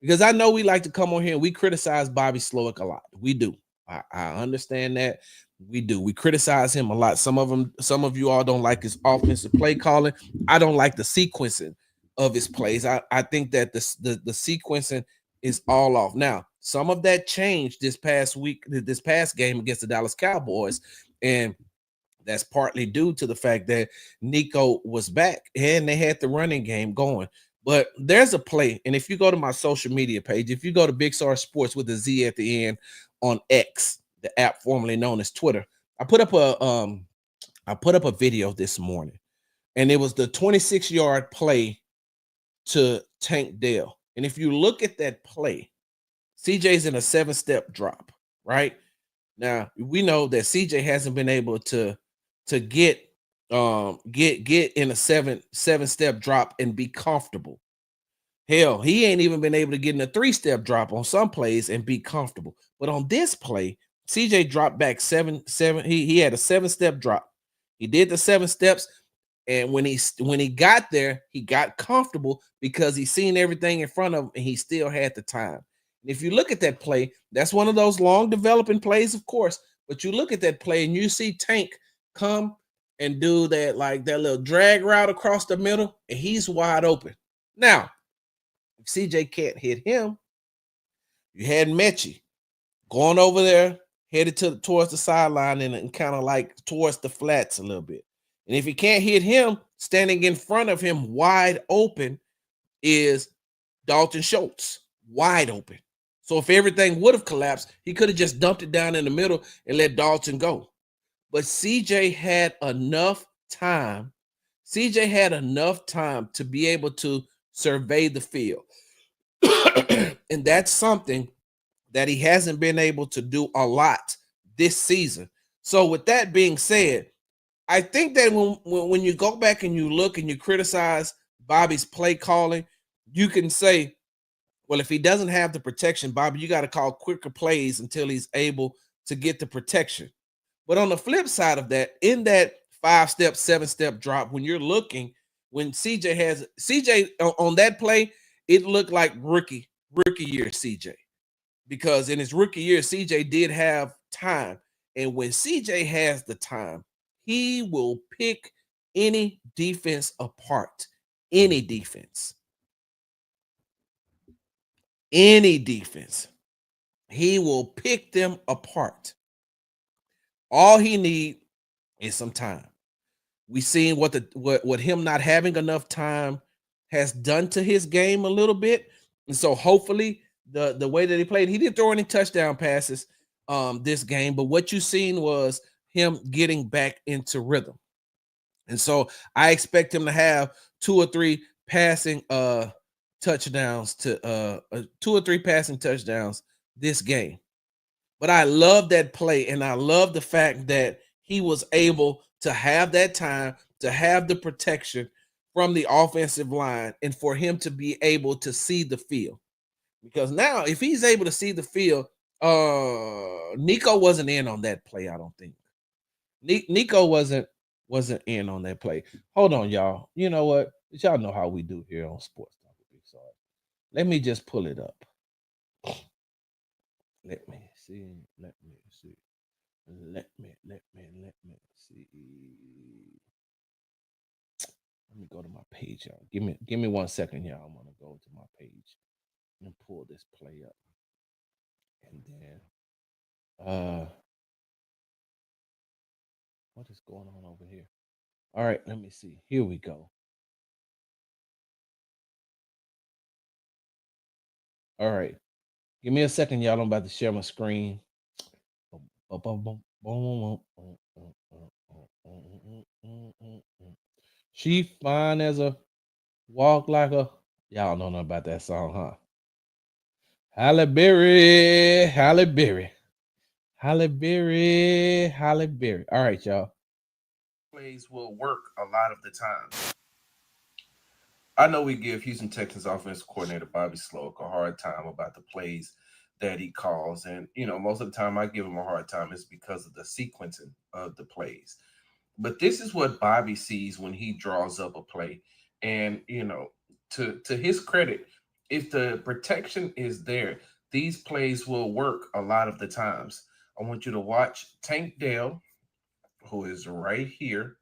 because I know we like to come on here and we criticize Bobby Slowick a lot. We do. I understand that. We do. We criticize him a lot. Some of you all don't like his offensive play calling. I don't like the sequencing of his plays. I think that the sequencing is all off. Now, some of that changed this past week, this past game against the Dallas Cowboys, and that's partly due to the fact that Nico was back and they had the running game going. But there's a play, and if you go to my social media page, if you go to Big Sarge Sports with a Z at the end on X, the app formerly known as Twitter, I put up a video this morning, and it was the 26-yard play to Tank Dell. And if you look at that play, CJ's in a 7-step drop, right? Now we know that CJ hasn't been able to get in a seven-step drop and be comfortable. Hell, he ain't even been able to get in a 3-step drop on some plays and be comfortable. But on this play, CJ dropped back seven. He had a 7-step drop. He did the 7 steps, and when he got there, he got comfortable because he seen everything in front of him and he still had the time. And if you look at that play, that's one of those long developing plays, of course. But you look at that play and you see Tank come and do that, like that little drag route across the middle, and he's wide open. Now, if CJ can't hit him, you had Mechie going over there, headed towards the sideline and kind of like towards the flats a little bit. And if he can't hit him, standing in front of him wide open is Dalton Schultz, wide open. So if everything would have collapsed, he could have just dumped it down in the middle and let Dalton go. But CJ had enough time. CJ had enough time to be able to survey the field. And that's something that he hasn't been able to do a lot this season. So with that being said, I think that when you go back and you look and you criticize Bobby's play calling, you can say, well, if he doesn't have the protection, Bobby, you got to call quicker plays until he's able to get the protection. But on the flip side of that, in that 5-step, 7-step drop, when you're looking, when CJ on that play, it looked like rookie year CJ. Because in his rookie year, CJ did have time. And when CJ has the time, he will pick any defense apart. Any defense. Any defense. He will pick them apart. All he need is some time. We seen what him not having enough time has done to his game a little bit. And so hopefully the way that he played, he didn't throw any touchdown passes this game, but what you seen was him getting back into rhythm. And so I expect him to have 2 or 3 passing touchdowns to 2 or 3 passing touchdowns this game. But I love that play, and I love the fact that he was able to have that time, to have the protection from the offensive line, and for him to be able to see the field. Because now, if he's able to see the field, Nico wasn't in on that play, I don't think. Nico wasn't in on that play. Hold on, y'all. You know what? Y'all know how we do here on Sports Talk with Big Sarge. Let me just pull it up. Let me see. Let me see. Let me see. Let me go to my page, y'all. Give me 1 second, y'all. I'm gonna go to my page and pull this play up. And then what is going on over here? All right, let me see. Here we go. All right. Give me a second, y'all. I'm about to share my screen. She fine as a walk like a. Y'all don't know about that song, huh? Halle Berry, Halle Berry, Halle Berry, Halle Berry. All right, y'all. Plays will work a lot of the time. I know we give Houston Texans offensive coordinator Bobby Sloak a hard time about the plays that he calls. And, most of the time I give him a hard time is because of the sequencing of the plays. But this is what Bobby sees when he draws up a play. And, to his credit, if the protection is there, these plays will work a lot of the times. I want you to watch Tank Dell, who is right here,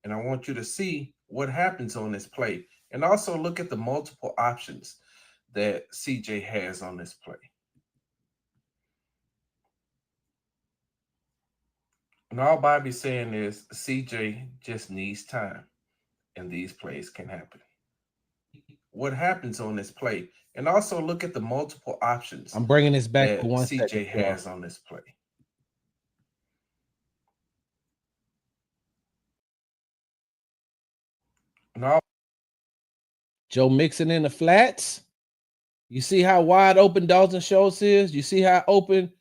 and I want you to see what happens on this play. And also look at the multiple options that CJ has on this play. And all Bobby's saying is CJ just needs time, and these plays can happen. What happens on this play? And also look at the multiple options I'm bringing this back for that 1 CJ second. y'all. has on this play. And all Joe Mixon in the flats. You see how wide open Dalton Schultz is. You see how open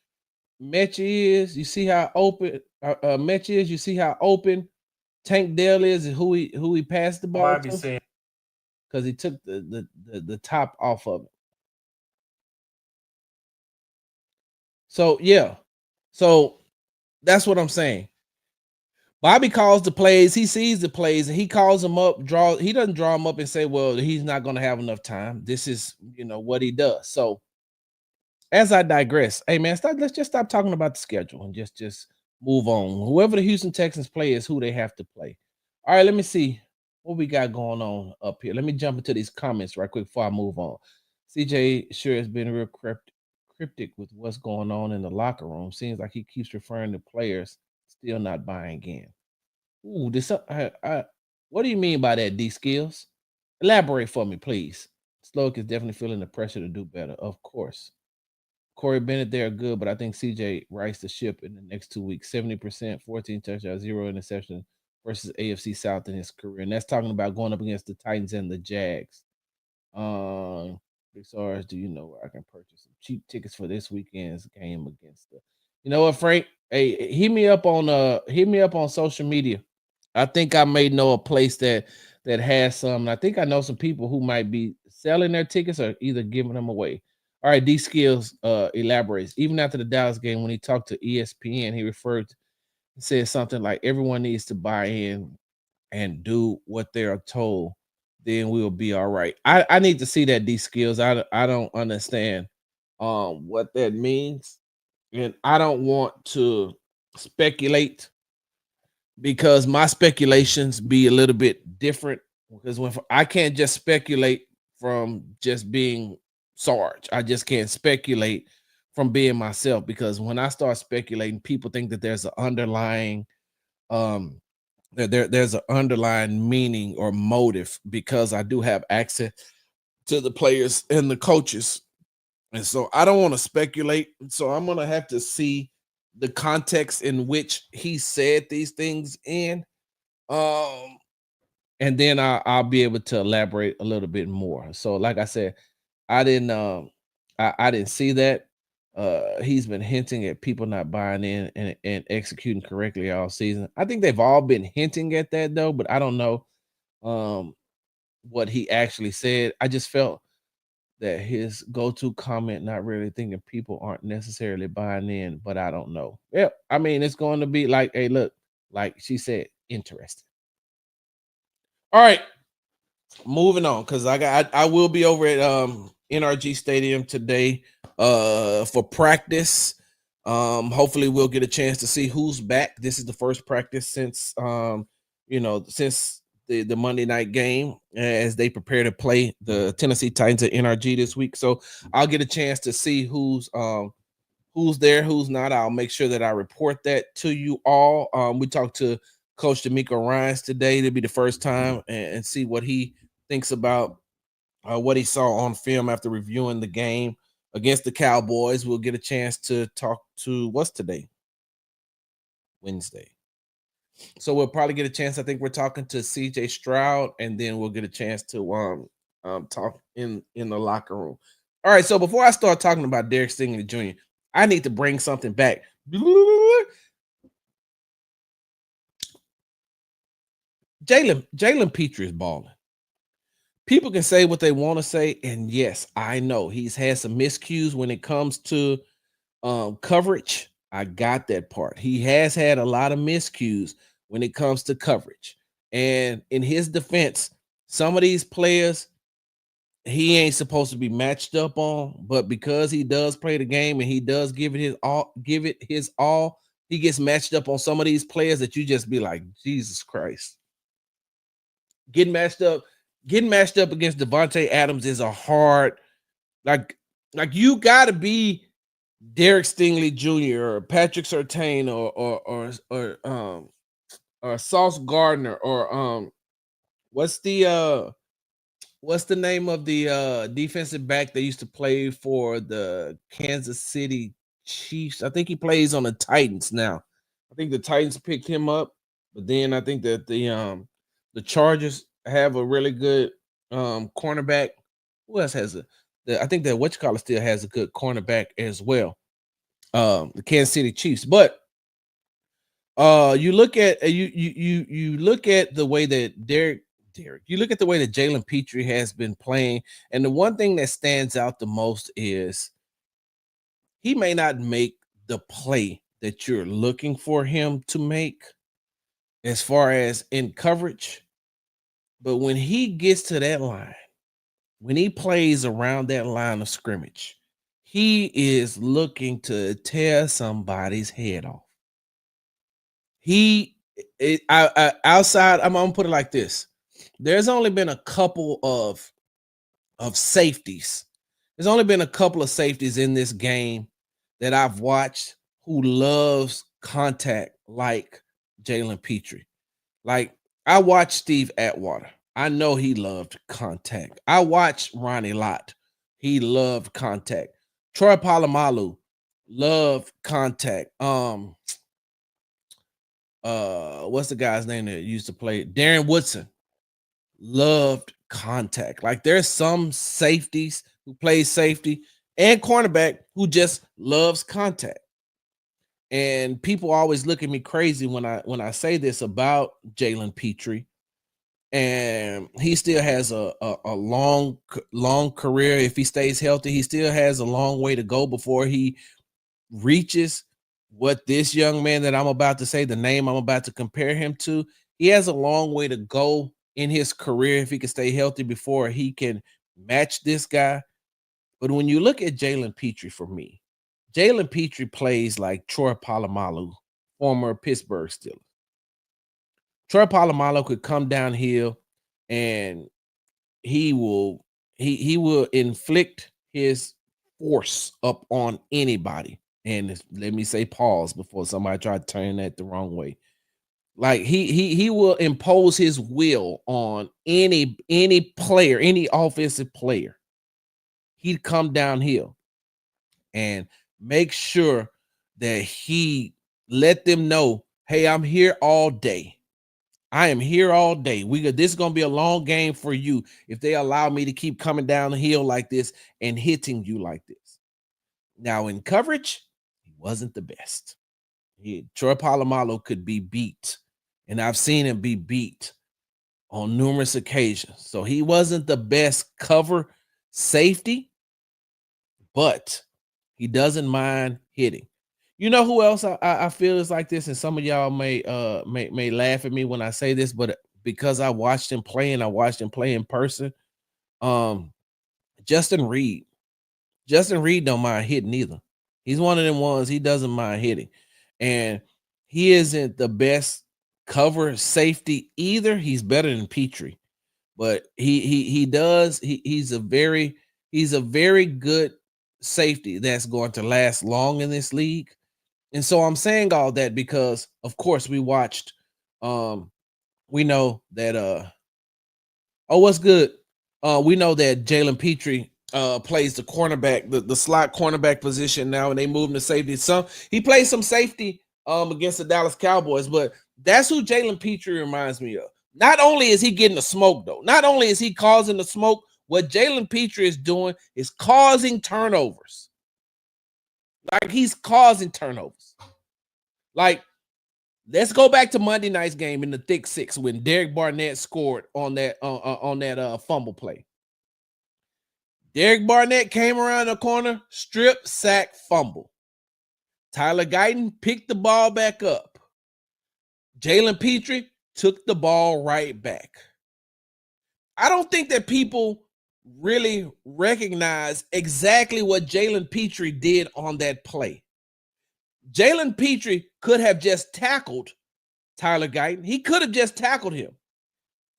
Mechie is. You see how open Mechie is. You see how open Tank Dell is, and who he passed the ball Bobby to, saying because he took the top off of it. So yeah, so that's what I'm saying. Bobby calls the plays. He sees the plays and he calls them up. He doesn't draw them up and say, "Well, he's not going to have enough time." This is what he does. So as I digress, hey man, let's just stop talking about the schedule and just move on. Whoever the Houston Texans play is who they have to play. All right, let me see what we got going on up here. Let me jump into these comments right quick before I move on. CJ sure has been real cryptic with what's going on in the locker room. Seems like he keeps referring to players still not buying in. Ooh, what do you mean by that, D Skills? Elaborate for me, please. Sloak is definitely feeling the pressure to do better, of course. Corey Bennett, they're good, but I think CJ rights the ship in the next 2 weeks. 70%, 14 touchdowns, 0 interception versus AFC South in his career. And that's talking about going up against the Titans and the Jags. Big Sarge, do you know where I can purchase some cheap tickets for this weekend's game against the what, Frank? Hey, hit me up on social media. I think I may know a place that has some. And I think I know some people who might be selling their tickets or either giving them away. All right, D Skills elaborates. Even after the Dallas game, when he talked to ESPN, he said something like everyone needs to buy in and do what they are told, then we'll be all right. I need to see that D Skills. I don't understand what that means. And I don't want to speculate because my speculations be a little bit different because when I can't just speculate from just being Sarge. I just can't speculate from being myself because when I start speculating, people think that there's an underlying there's an underlying meaning or motive because I do have access to the players and the coaches. And so I don't want to speculate. So I'm going to have to see the context in which he said these things in. And then I'll be able to elaborate a little bit more. So like I said, I didn't see that. He's been hinting at people not buying in and executing correctly all season. I think they've all been hinting at that though, but I don't know what he actually said. I just felt that his go-to comment, not really thinking people aren't necessarily buying in, but I don't know. Yeah, I mean, it's going to be like, hey, look, like she said, interesting. All right, moving on because I will be over at NRG Stadium today for practice. Hopefully we'll get a chance to see who's back. This is the first practice since since the Monday night game as they prepare to play the Tennessee Titans at NRG this week. So I'll get a chance to see who's there, who's not. I'll make sure that I report that to you all. We talked to Coach D'Amico Ryans today. It'll be the first time and see what he thinks about what he saw on film after reviewing the game against the Cowboys. We'll get a chance to talk to what's today? Wednesday. So we'll probably get a chance. I think we're talking to CJ Stroud, and then we'll get a chance to talk in the locker room. All right, so before I start talking about Derek Stingley Jr., I need to bring something back. Jalen Petrie is balling. People can say what they want to say, and yes, I know he's had some miscues when it comes to coverage. I got that part. He has had a lot of miscues when it comes to coverage. And in his defense, some of these players he ain't supposed to be matched up on, but because he does play the game and he does give it his all, he gets matched up on some of these players that you just be like, Jesus Christ. Getting matched up against Devontae Adams is a hard, like you gotta be Derek Stingley Jr. or Patrick Surtain or Sauce Gardner or what's the name of the defensive back that used to play for the Kansas City Chiefs? I think he plays on the Titans now. I think the Titans picked him up, but then I think that the Chargers have a really good cornerback. Who else has I think that whatchamacallit still has a good cornerback as well. The Kansas City Chiefs, but you look at you look at the way that Derek, you look at the way that Jalen Petrie has been playing, and the one thing that stands out the most is he may not make the play that you're looking for him to make as far as in coverage, but when he gets to that line, when he plays around that line of scrimmage, he is looking to tear somebody's head off. Outside, I'm gonna put it like this. There's only been a couple of safeties. There's only been a couple of safeties in this game that I've watched who loves contact like Jalen Petrie. Like, I watched Steve Atwater. I know he loved contact. I watched Ronnie Lott. He loved contact. Troy Polamalu loved contact. What's the guy's name that used to play? Darren Woodson loved contact. Like, there's some safeties who play safety and cornerback who just loves contact. And people always look at me crazy when I say this about Jalen Petrie. And he still has a long career. If he stays healthy, he still has a long way to go before he reaches what this young man that I'm about to say, the name I'm about to compare him to, he has a long way to go in his career if he can stay healthy before he can match this guy. But when you look at Jalen Petrie, for me, Jalen Petrie plays like Troy Polamalu, former Pittsburgh Steelers. Troy Polamalu could come downhill and he will inflict his force up on anybody. And let me say pause before somebody try to turn that the wrong way. Like he will impose his will on any player, any offensive player. He'd come downhill and make sure that he let them know, hey, I'm here all day. I am here all day. This is gonna be a long game for you if they allow me to keep coming down the hill like this and hitting you like this. Now in coverage, he wasn't the best. Troy Polamalu could be beat, and I've seen him be beat on numerous occasions. So he wasn't the best cover safety, but he doesn't mind hitting. You know who else I feel is like this, and some of y'all may laugh at me when I say this, but because I watched him play and I watched him play in person, Justin Reed. Justin Reed don't mind hitting either. He's one of them ones, he doesn't mind hitting. And he isn't the best cover safety either. He's better than Petrie. But he's a very good safety that's going to last long in this league. And so I'm saying all that because, of course, we watched. We know that. What's good? We know that Jalen Petrie plays the cornerback, the slot cornerback position now, and they move him to safety. He plays some safety against the Dallas Cowboys, but that's who Jalen Petrie reminds me of. Not only is he getting the smoke, though, not only is he causing the smoke What Jalen Petrie is doing is causing turnovers. Like, he's causing turnovers. Like, let's go back to Monday night's game in the thick six when Derek Barnett scored on that fumble play. Derek Barnett came around the corner, strip, sack, fumble. Tyler Guyton picked the ball back up. Jalen Petrie took the ball right back. I don't think that people really recognize exactly what Jalen Petrie did on that play. Jalen Petrie could have just tackled Tyler Guyton. He could have just tackled him.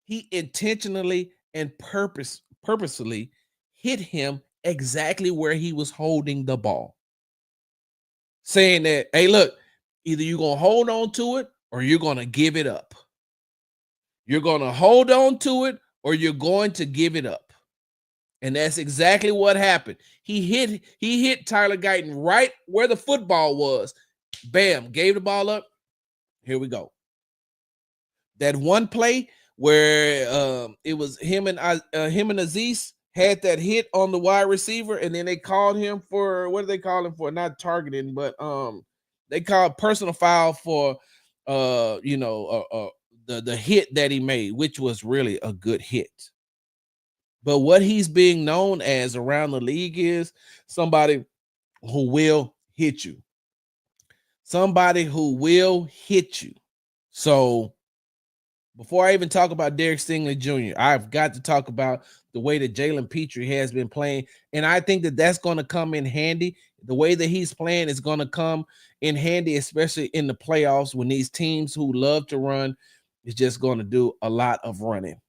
He intentionally and purposefully hit him exactly where he was holding the ball. Saying that, hey, look, either you're going to hold on to it or you're going to give it up. You're going to hold on to it or you're going to give it up. And that's exactly what happened. He hit Tyler Guyton right where the football was. Bam, gave the ball up. Here we go. That one play where it was him and Aziz had that hit on the wide receiver, and then they called him for, what do they call him for? Not targeting, but they called personal foul for the hit that he made, which was really a good hit. But what he's being known as around the league is somebody who will hit you. Somebody who will hit you. So before I even talk about Derek Stingley Jr., I've got to talk about the way that Jalen Petrie has been playing. And I think that that's going to come in handy. The way that he's playing is going to come in handy, especially in the playoffs when these teams who love to run is just going to do a lot of running.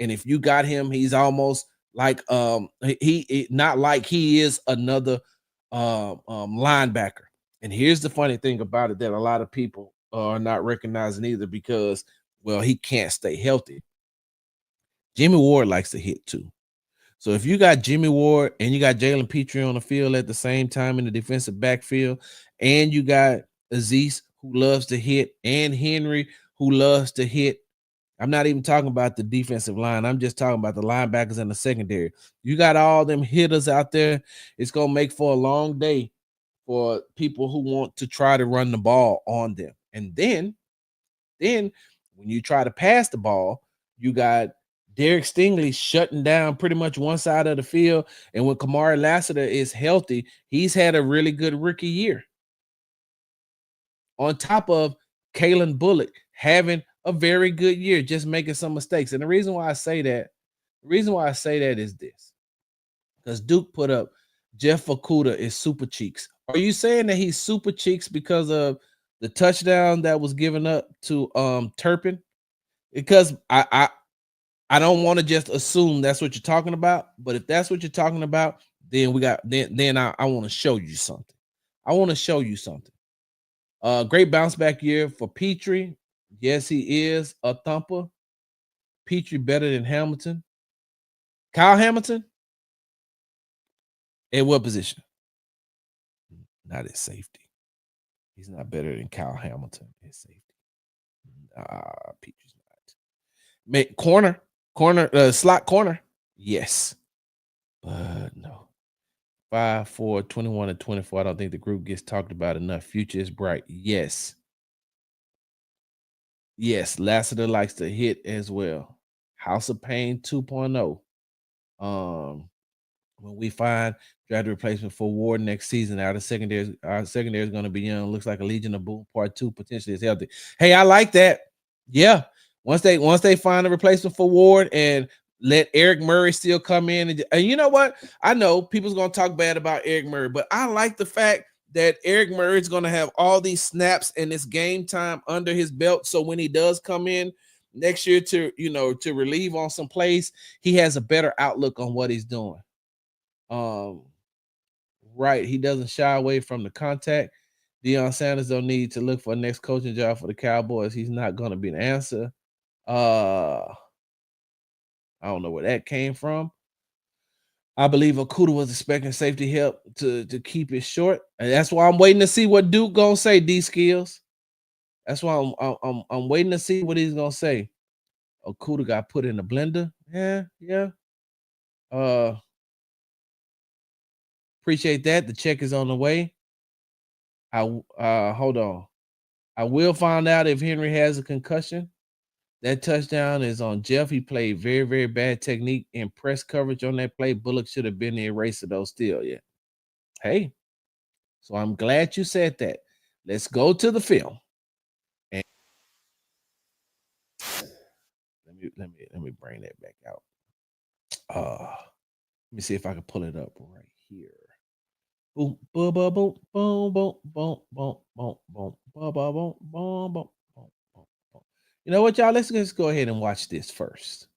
And if you got him, he's almost like he not like he is another linebacker. And here's the funny thing about it that a lot of people are not recognizing either, because, well, he can't stay healthy. Jimmy Ward likes to hit too. So if you got Jimmy Ward and you got Jalen Petrie on the field at the same time in the defensive backfield, and you got Aziz who loves to hit, and Henry who loves to hit, I'm not even talking about the defensive line. I'm just talking about the linebackers and the secondary. You got all them hitters out there. It's going to make for a long day for people who want to try to run the ball on them. And then when you try to pass the ball, you got Derek Stingley shutting down pretty much one side of the field. And when Kamari Lassiter is healthy, he's had a really good rookie year. On top of Kalen Bullock having a very good year, just making some mistakes. And the reason why I say that is this. Because Duke put up Jeff Okudah is super cheeks. Are you saying that he's super cheeks because of the touchdown that was given up to Turpin? Because I don't want to just assume that's what you're talking about. But if that's what you're talking about, then I want to show you something. Great bounce back year for Petrie. Yes, he is a thumper. Petrie better than Hamilton. Kyle Hamilton? At what position? Not at safety. He's not better than Kyle Hamilton at safety. Petrie's not. Slot corner. Yes. But no. 5'4", 21 and 24. I don't think the group gets talked about enough. Future is bright. Yes. Yes, Lassiter likes to hit as well. House of Pain 2.0. When we find draft replacement for Ward next season, our secondary is going to be young. Looks like a Legion of Boom Part 2 potentially is healthy. Hey, I like that. Yeah. Once they find a replacement for Ward and let Eric Murray still come in. And you know what? I know people's going to talk bad about Eric Murray, but I like the fact that Eric Murray is going to have all these snaps and this game time under his belt. So when he does come in next year to relieve on some plays, he has a better outlook on what he's doing. Right. He doesn't shy away from the contact. Deion Sanders don't need to look for a next coaching job for the Cowboys. He's not going to be an answer. I don't know where that came from. I believe Okudah was expecting safety help to keep it short, and that's why I'm waiting to see what Duke gonna say. D Skills. That's why I'm waiting to see what he's gonna say. Okudah got put in the blender. Yeah. Appreciate that. The check is on the way. Hold on. I will find out if Henry has a concussion. That touchdown is on Jeff. He played very, very bad technique in press coverage on that play. Bullock should have been the eraser, though, still, yeah. Hey, so I'm glad you said that. Let's go to the film. And let me bring that back out. Let me see if I can pull it up right here. Boom, boom, boom, boom, boom, boom, boom, boom, boom, boom, boom, boom, boom, boom, boom. You know what, y'all? Let's just go ahead and watch this first.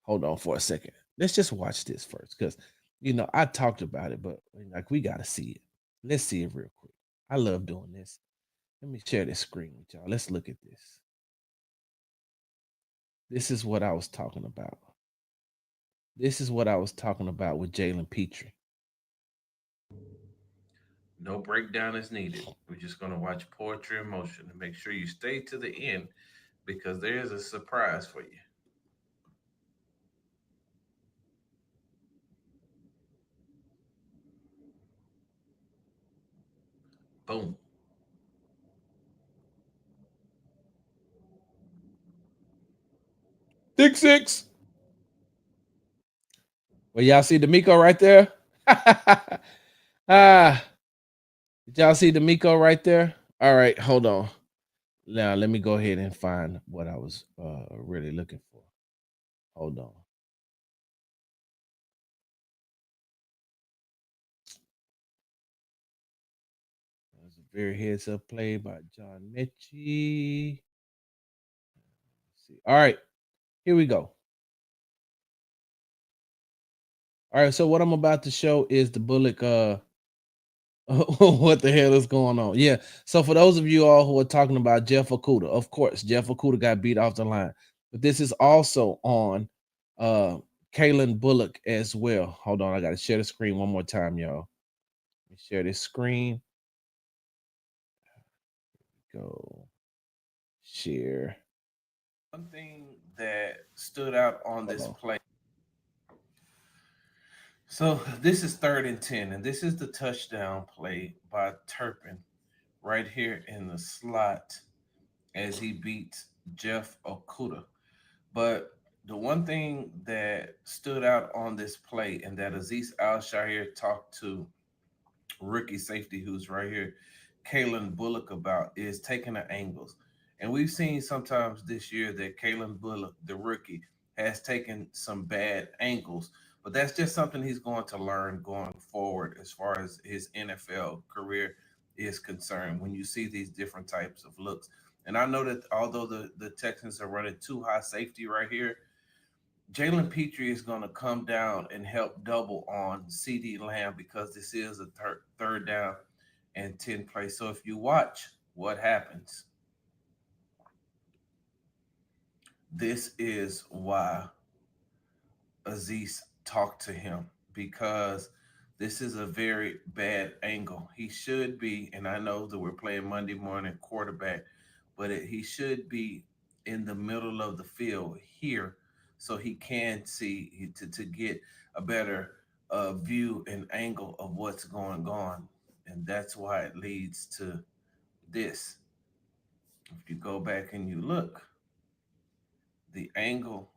Hold on for a second. Let's just watch this first, because I talked about it, but like we gotta see it. Let's see it real quick. I love doing this. Let me share this screen with y'all. Let's look at this. This is what I was talking about. This is what I was talking about with Jalen Petrie. No breakdown is needed. We're just going to watch poetry in motion and make sure you stay to the end, because there is a surprise for you. Boom. Big six. Well, y'all see D'Amico right there? Did y'all see D'Amico right there? All right, hold on. Now let me go ahead and find what I was really looking for. Hold on. That was a very heads up play by John Mechie. All right, here we go. All right, so what I'm about to show is the Bullock. What the hell is going on? Yeah. So for those of you all who are talking about Jeff Okudah, of course, Jeff Okudah got beat off the line, but this is also on Kalen Bullock as well. Hold on, I got to share the screen one more time, y'all. Let me share this screen. Go share. One thing that stood out on this play. So this is 3rd and 10, and this is the touchdown play by Turpin right here in the slot as he beats Jeff Okudah. But the one thing that stood out on this play, and that Azeez Al-Shaair talked to rookie safety who's right here, Kalen Bullock, about, is taking the angles. And we've seen sometimes this year that Kalen Bullock, the rookie, has taken some bad angles, but that's just something he's going to learn going forward as far as his NFL career is concerned, when you see these different types of looks. And I know that although the Texans are running too high safety right here, Jalen Petrie is going to come down and help double on CeeDee Lamb, because this is a third down and 10 play. So if you watch what happens, this is why Azeez talked to him, because this is a very bad angle. He should be, and I know that we're playing Monday morning quarterback, but he should be in the middle of the field here, so he can see to get a better view and angle of what's going on. And that's why it leads to this. If you go back and you look, the angle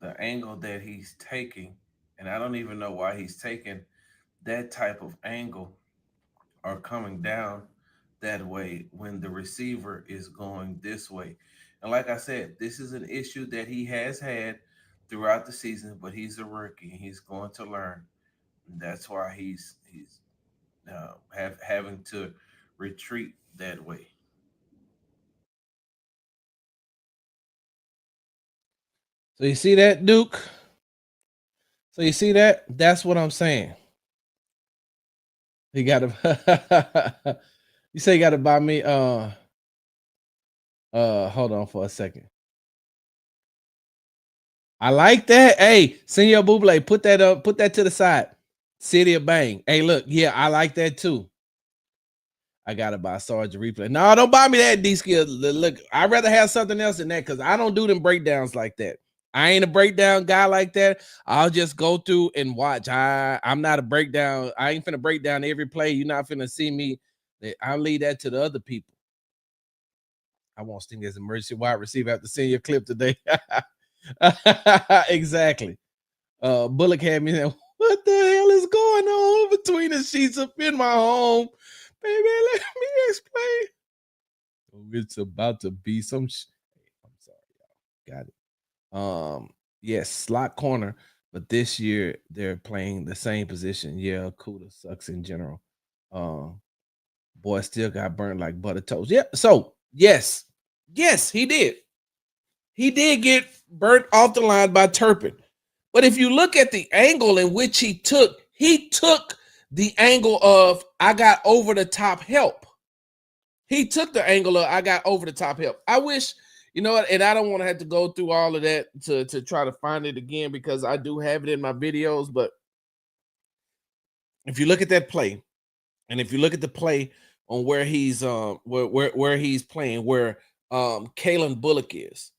that he's taking, and I don't even know why he's taking that type of angle or coming down that way when the receiver is going this way. And like I said, this is an issue that he has had throughout the season, but he's a rookie. He's going to learn. And that's why he's having to retreat that way. So you see that, Duke? So you see that? That's what I'm saying. You got to you say you got to buy me hold on for a second. I like that. Hey, Senor Buble, put that up, put that to the side. City of Bang. Hey, look, yeah, I like that too. I gotta buy Sarge a replay. No, don't buy me that D-Skill. Look, I'd rather have something else than that because I don't do them breakdowns like that. I ain't a breakdown guy like that. I'll just go through and watch. I'm not a breakdown. I ain't finna break down every play. You're not finna see me. I'll leave that to the other people. I won't Sting as emergency wide receiver after seeing your clip today. Exactly. Bullock had me saying, what the hell is going on between the sheets up in my home? Baby, let me explain. Oh, it's about to be some I'm sorry, y'all. Got it. Yes, slot corner, but this year they're playing the same position. Yeah, Kuda sucks in general. Boy still got burnt like butter toast. Yeah, so yes, he did. He did get burnt off the line by Turpin. But if you look at the angle in which he took the angle of I got over the top help. He took the angle of I got over the top help. I wish, you know what, and I don't want to have to go through all of that to try to find it again because I do have it in my videos. But if you look at that play, and if you look at the play on where he's where he's playing, where Kalen Bullock is.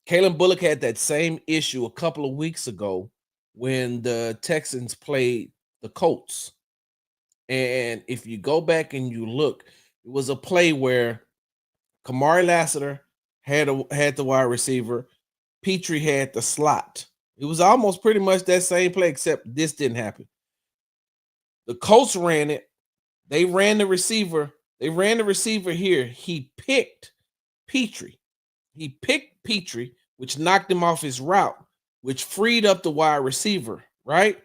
Kalen Bullock had that same issue a couple of weeks ago when the Texans played the Colts. And if you go back and you look, it was a play where Kamari Lassiter had the wide receiver, Petrie had the slot. It was almost pretty much that same play, except this didn't happen. The Colts ran it. They ran the receiver. They ran the receiver here. He picked Petrie. He picked Petrie, which knocked him off his route, which freed up the wide receiver, right?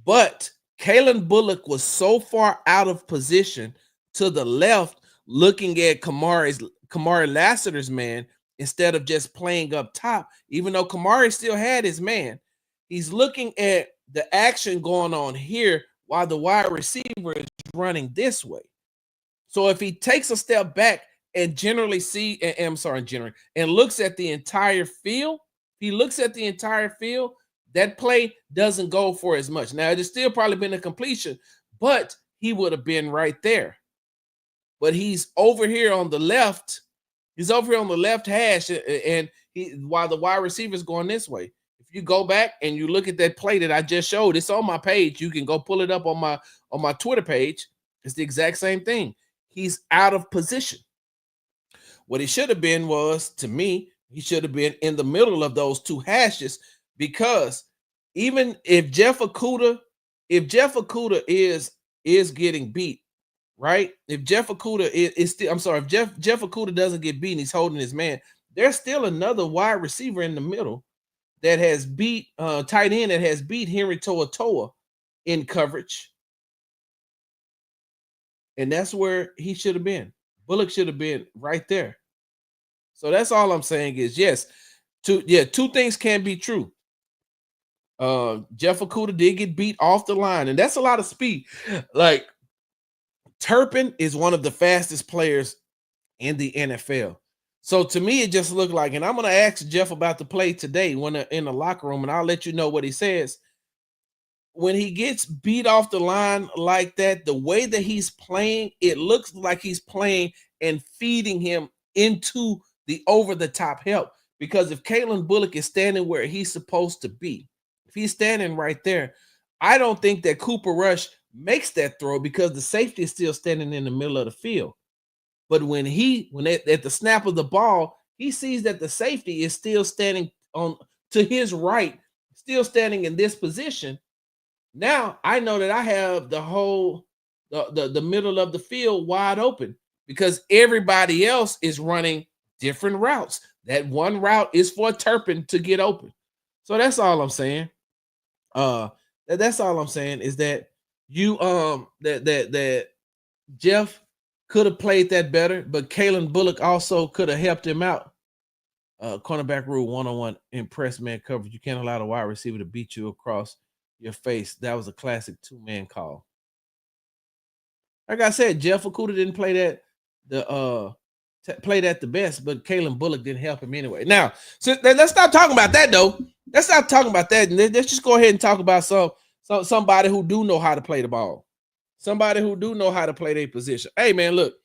But Kalen Bullock was so far out of position to the left, looking at Kamari Lassiter's man, instead of just playing up top, even though Kamari still had his man. He's looking at the action going on here while the wide receiver is running this way. So if he takes a step back and and looks at the entire field, that play doesn't go for as much. Now, it'd still probably been a completion, but he would have been right there. But he's over here on the left. He's over here on the left hash, and while the wide receiver is going this way. If you go back and you look at that play that I just showed, it's on my page. You can go pull it up on my Twitter page. It's the exact same thing. He's out of position. What he should have been was, to me, he should have been in the middle of those two hashes, because even if Jeff Okudah is getting beat, right? If Jeff Okudah is still, if Jeff Okudah doesn't get beat and he's holding his man, there's still another wide receiver in the middle that has beat tight end that has beat Henry To'oTo'o in coverage. And that's where he should have been. Bullock should have been right there. So that's all I'm saying is, yes, two things can be true. Jeff Okudah did get beat off the line, and that's a lot of speed. Like, Turpin is one of the fastest players in the NFL. So to me, it just looked like, and I'm going to ask Jeff about the play today when in the locker room, and I'll let you know what he says. When he gets beat off the line like that, the way that he's playing, it looks like he's playing and feeding him into the over-the-top help. Because if Kalen Bullock is standing where he's supposed to be, if he's standing right there, I don't think that Cooper Rush makes that throw because the safety is still standing in the middle of the field. But when at the snap of the ball, he sees that the safety is still standing to his right, still standing in this position. Now I know that I have the whole the middle of the field wide open because everybody else is running different routes. That one route is for Turpin to get open. So that's all I'm saying. That's all I'm saying is that that Jeff could have played that better, but Kalen Bullock also could have helped him out. Cornerback rule 101 in press man coverage. You can't allow the wide receiver to beat you across your face. That was a classic two-man call. Like I said, Jeff Okudah didn't play that the best, but Kalen Bullock didn't help him anyway. Now, so let's stop talking about that though. Let's stop talking about that. And let's just go ahead and talk about somebody who do know how to play the ball. Somebody who do know how to play their position. Hey, man, look.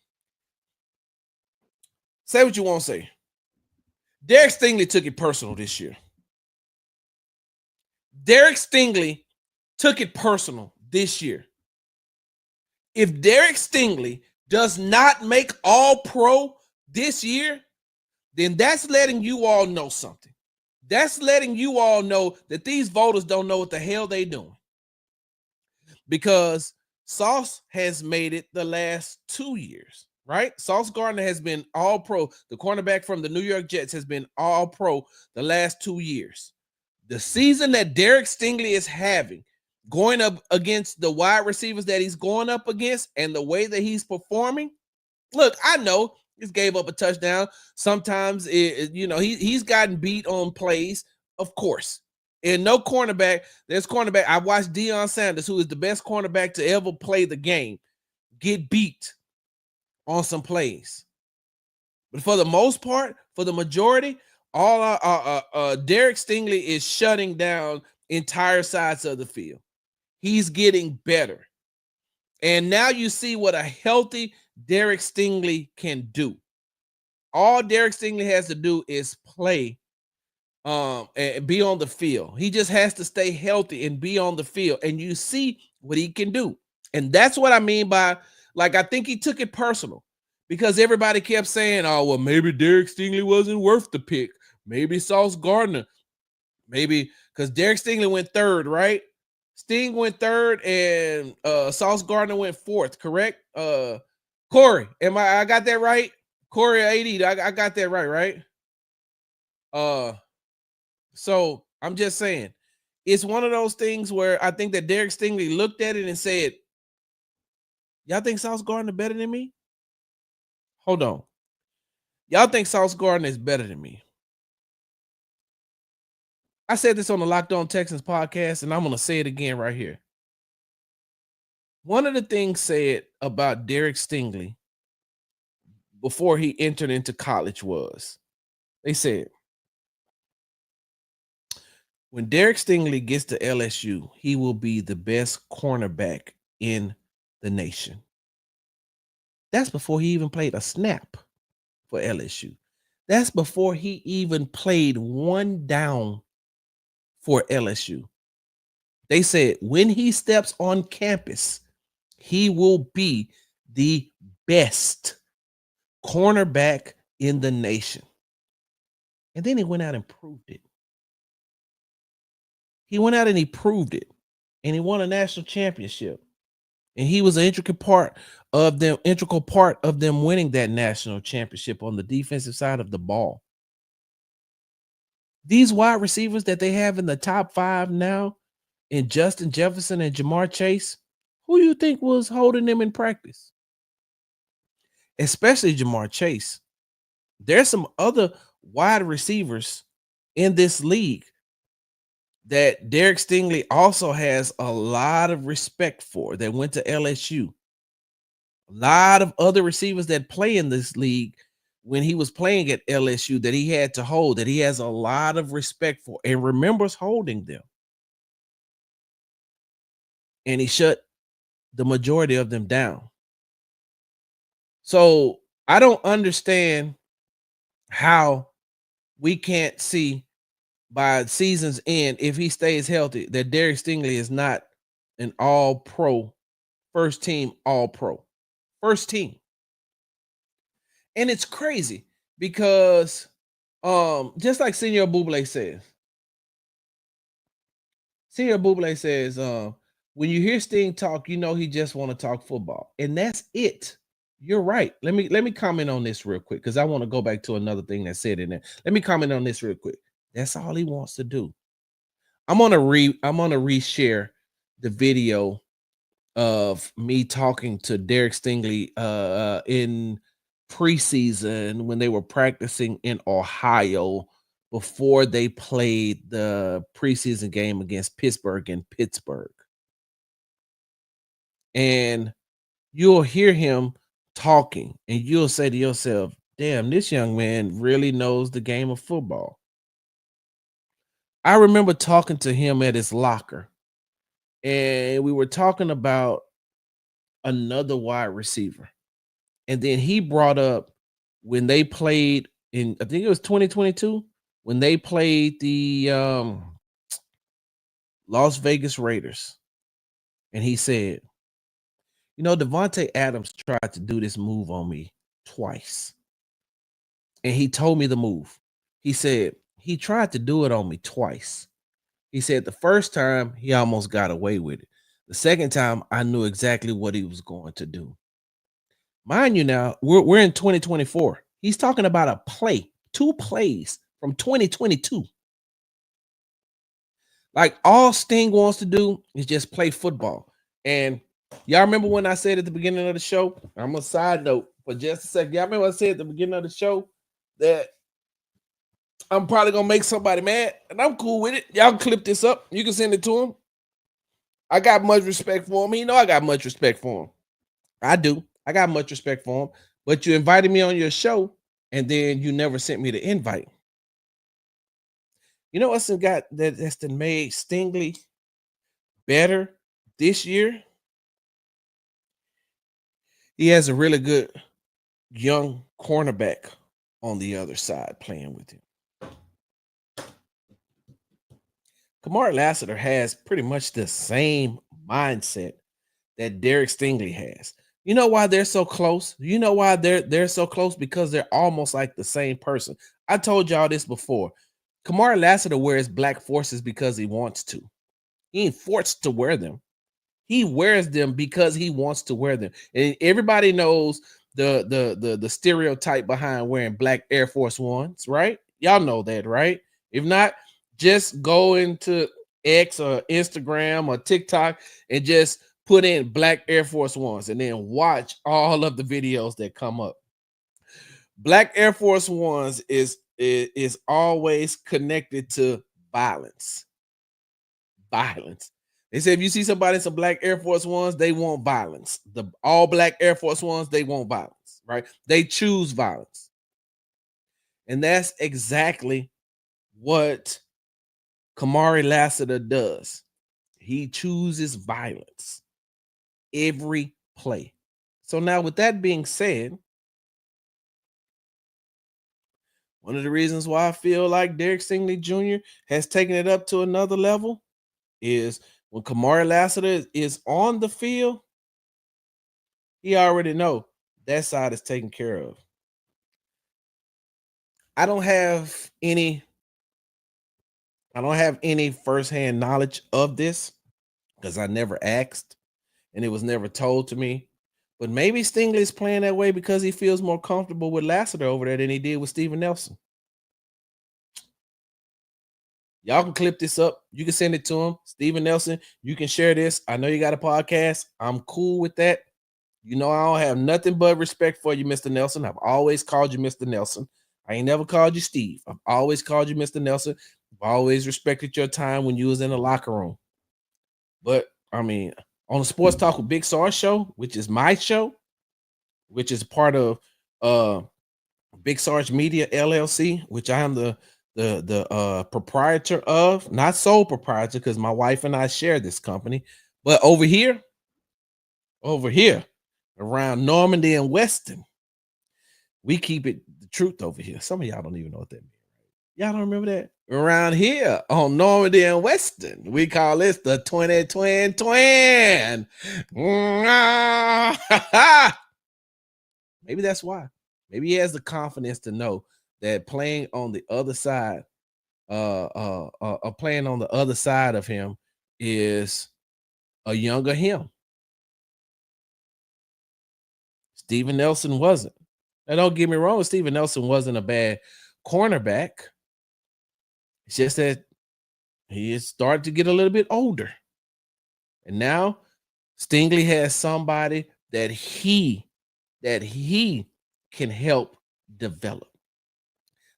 Say what you want to say. Derek Stingley took it personal this year. Derek Stingley took it personal this year. If Derek Stingley does not make All-Pro this year, then that's letting you all know something. That's letting you all know that these voters don't know what the hell they doing. Because Sauce has made it the last 2 years, right? Sauce Gardner has been All-Pro. The cornerback from the New York Jets has been All-Pro the last 2 years. The season that Derek Stingley is having, going up against the wide receivers that he's going up against and the way that he's performing, look, I know he's gave up a touchdown. Sometimes, he's gotten beat on plays, of course. And no cornerback, I watched Deion Sanders, who is the best cornerback to ever play the game, get beat on some plays. But for the most part, for the majority, Derek Stingley is shutting down entire sides of the field. He's getting better. And now you see what a healthy Derek Stingley can do. All Derek Stingley has to do is play and be on the field. He just has to stay healthy and be on the field. And you see what he can do. And that's what I mean by, like, I think he took it personal because everybody kept saying, oh, well, maybe Derek Stingley wasn't worth the pick. Maybe Sauce Gardner. Maybe because Derek Stingley went third, right? Sting went third and Sauce Gardner went fourth, correct? Corey, I got that right? Corey 80, I got that right? So I'm just saying, it's one of those things where I think that Derek Stingley looked at it and said, y'all think Sauce Gardner better than me? Hold on. Y'all think Sauce Gardner is better than me? I said this on the Locked On Texans podcast, and I'm going to say it again right here. One of the things said about Derek Stingley before he entered into college was, they said, when Derek Stingley gets to LSU, he will be the best cornerback in the nation. That's before he even played a snap for LSU. That's before he even played one down for LSU. They said when he steps on campus, he will be the best cornerback in the nation. And then he went out and proved it. He went out and he proved it. And he won a national championship. And he was an integral part of them winning that national championship on the defensive side of the ball. These wide receivers that they have in the top 5 now, in Justin Jefferson and Jamar Chase, who do you think was holding them in practice? Especially Jamar Chase. There's some other wide receivers in this league that Derek Stingley also has a lot of respect for that went to LSU. A lot of other receivers that play in this league when he was playing at LSU that he had to hold, that he has a lot of respect for and remembers holding them. And he shut the majority of them down. So I don't understand how we can't see by season's end, if he stays healthy, that Derek Stingley is not an all-pro, first team all-pro. First team. And it's crazy because just like Senior Buble says, when you hear Sting talk, you know he just want to talk football. And that's it. You're right. Let me comment on this real quick because I want to go back to another thing that said in there. Let me comment on this real quick. That's all he wants to do. I'm gonna reshare the video of me talking to Derek Stingley in preseason when they were practicing in Ohio before they played the preseason game against Pittsburgh in Pittsburgh. And you'll hear him talking and you'll say to yourself, damn, this young man really knows the game of football. I remember talking to him at his locker, and we were talking about another wide receiver. And then he brought up when they played in, I think it was 2022, when they played the Las Vegas Raiders. And he said, Devontae Adams tried to do this move on me twice. And he told me the move. He said, he tried to do it on me twice. He said the first time he almost got away with it. The second time I knew exactly what he was going to do. Mind you now, we're in 2024. He's talking about a play, 2 plays from 2022. Like all Sting wants to do is just play football. And y'all remember when I said at the beginning of the show, I'm a side note for just a second. Y'all remember I said at the beginning of the show that I'm probably going to make somebody mad, and I'm cool with it. Y'all can clip this up. You can send it to him. I got much respect for him. He know I got much respect for him. I do. I got much respect for him. But you invited me on your show, and then you never sent me the invite. You know what's got that's made Stingley better this year? He has a really good young cornerback on the other side playing with him. Kamari Lassiter has pretty much the same mindset that Derek Stingley has. You know why they're so close? You know why they're so close? Because they're almost like the same person. I told y'all this before. Kamari Lassiter wears black forces because he wants to. He ain't forced to wear them. He wears them because he wants to wear them. And everybody knows the stereotype behind wearing black Air Force Ones, right? Y'all know that, right? If not, just go into X or Instagram or TikTok and just put in black Air Force Ones and then watch all of the videos that come up. Black Air Force Ones is always connected to violence. Violence. They say if you see somebody in some black Air Force Ones, they want violence. The all black Air Force Ones, they want violence, right? They choose violence. And that's exactly what Kamari Lassiter does. He chooses violence every play. So now with that being said, one of the reasons why I feel like Derek Stingley Jr. has taken it up to another level is when Kamari Lassiter is on the field, he already know that side is taken care of. I don't have any firsthand knowledge of this because I never asked and it was never told to me. But maybe Stingley is playing that way because he feels more comfortable with Lassiter over there than he did with Steven Nelson. Y'all can clip this up. You can send it to him. Steven Nelson, you can share this. I know you got a podcast. I'm cool with that. You know, I don't have nothing but respect for you, Mr. Nelson. I've always called you Mr. Nelson. I ain't never called you Steve. I've always called you Mr. Nelson. I've always respected your time when you was in the locker room. But, I mean, on the Sports Talk with Big Sarge show, which is my show, which is part of Big Sarge Media LLC, which I am the proprietor of, not sole proprietor, because my wife and I share this company. But over here, around Normandy and Weston, we keep it the truth over here. Some of y'all don't even know what that means. Y'all don't remember that? Around here on Normandy and Weston, we call this the 20 Maybe that's why. Maybe he has the confidence to know that playing on the other side, playing on the other side of him is a younger him. Steven Nelson wasn't. Now, don't get me wrong, Steven Nelson wasn't a bad cornerback. It's just that he is starting to get a little bit older. And now Stingley has somebody that he can help develop,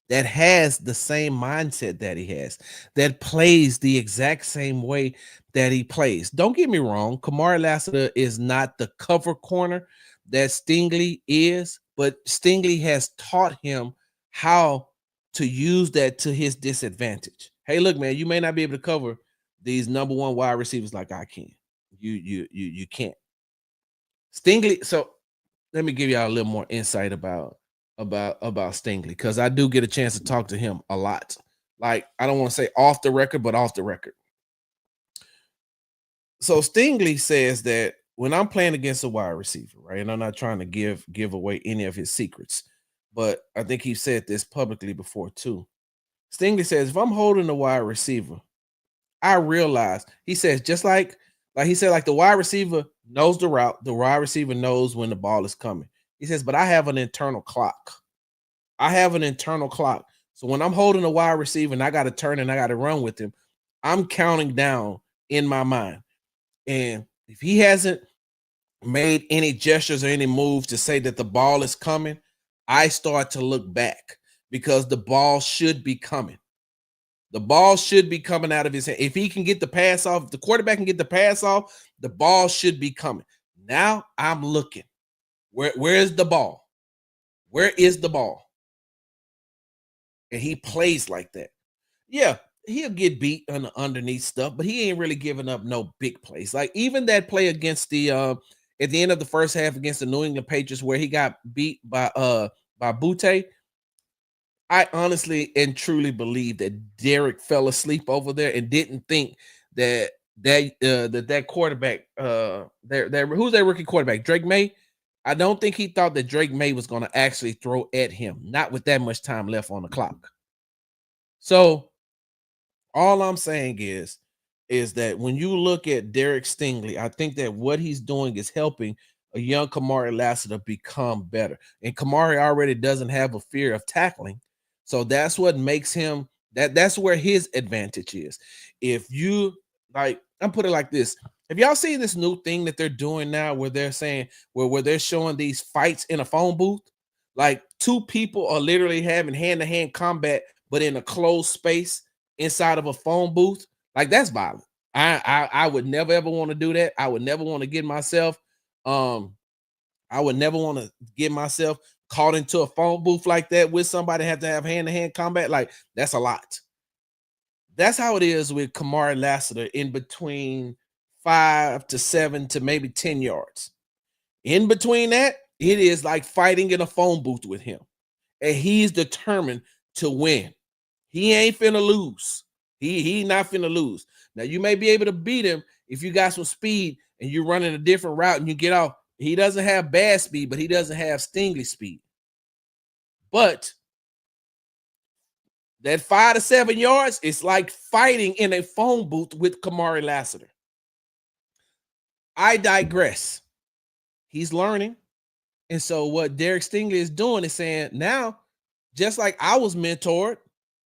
that has the same mindset that he has, that plays the exact same way that he plays. Don't get me wrong, Kamari Lassiter is not the cover corner that Stingley is, but Stingley has taught him how to use that to his disadvantage. Hey, look, man, you may not be able to cover these number one wide receivers like I can. You can't. Stingley. So let me give y'all a little more insight about Stingley, because I do get a chance to talk to him a lot. Like, I don't want to say off the record, but off the record. So Stingley says that when I'm playing against a wide receiver, right, and I'm not trying to give away any of his secrets, but I think he said this publicly before too. Stingley says, if I'm holding a wide receiver, I realize, he says, just like he said, like the wide receiver knows the route, the wide receiver knows when the ball is coming. He says, but I have an internal clock. I have an internal clock. So when I'm holding a wide receiver and I got to turn and I got to run with him, I'm counting down in my mind. And if he hasn't made any gestures or any moves to say that the ball is coming, I start to look back, because the ball should be coming. The ball should be coming out of his hand. If he can get the pass off, if the quarterback can get the pass off, the ball should be coming. Now I'm looking. Where is the ball? Where is the ball? And he plays like that. Yeah, he'll get beat on the underneath stuff, but he ain't really giving up no big plays. Like even that play against the at the end of the first half against the New England Patriots, where he got beat by Butte. I honestly and truly believe that Derek fell asleep over there and didn't think that that quarterback who's that rookie quarterback, Drake May. I don't think he thought that Drake May was going to actually throw at him, not with that much time left on the clock. So all I'm saying is that when you look at Derek Stingley, I think that what he's doing is helping a young Kamari Lassiter become better. And Kamari already doesn't have a fear of tackling. So that's what makes him that's where his advantage is. If you like, I'm putting it like this. Have y'all seen this new thing that they're doing now where they're saying where they're showing these fights in a phone booth? Like two people are literally having hand-to-hand combat, but in a closed space inside of a phone booth. Like that's violent. I would never ever want to do that. I would never want to get myself I would never want to get myself caught into a phone booth like that with somebody have to have hand-to-hand combat. Like that's a lot. That's how it is with Kamari Lassiter in between 5 to 7 to maybe 10 yards. In between that, it is like fighting in a phone booth with him. And he's determined to win. He ain't finna lose. He not finna lose. Now, you may be able to beat him if you got some speed and you're running a different route and you get off. He doesn't have bad speed, but he doesn't have Stingley speed. But that 5 to 7 yards, it's like fighting in a phone booth with Kamari Lassiter. I digress. He's learning. And so what Derek Stingley is doing is saying, now, just like I was mentored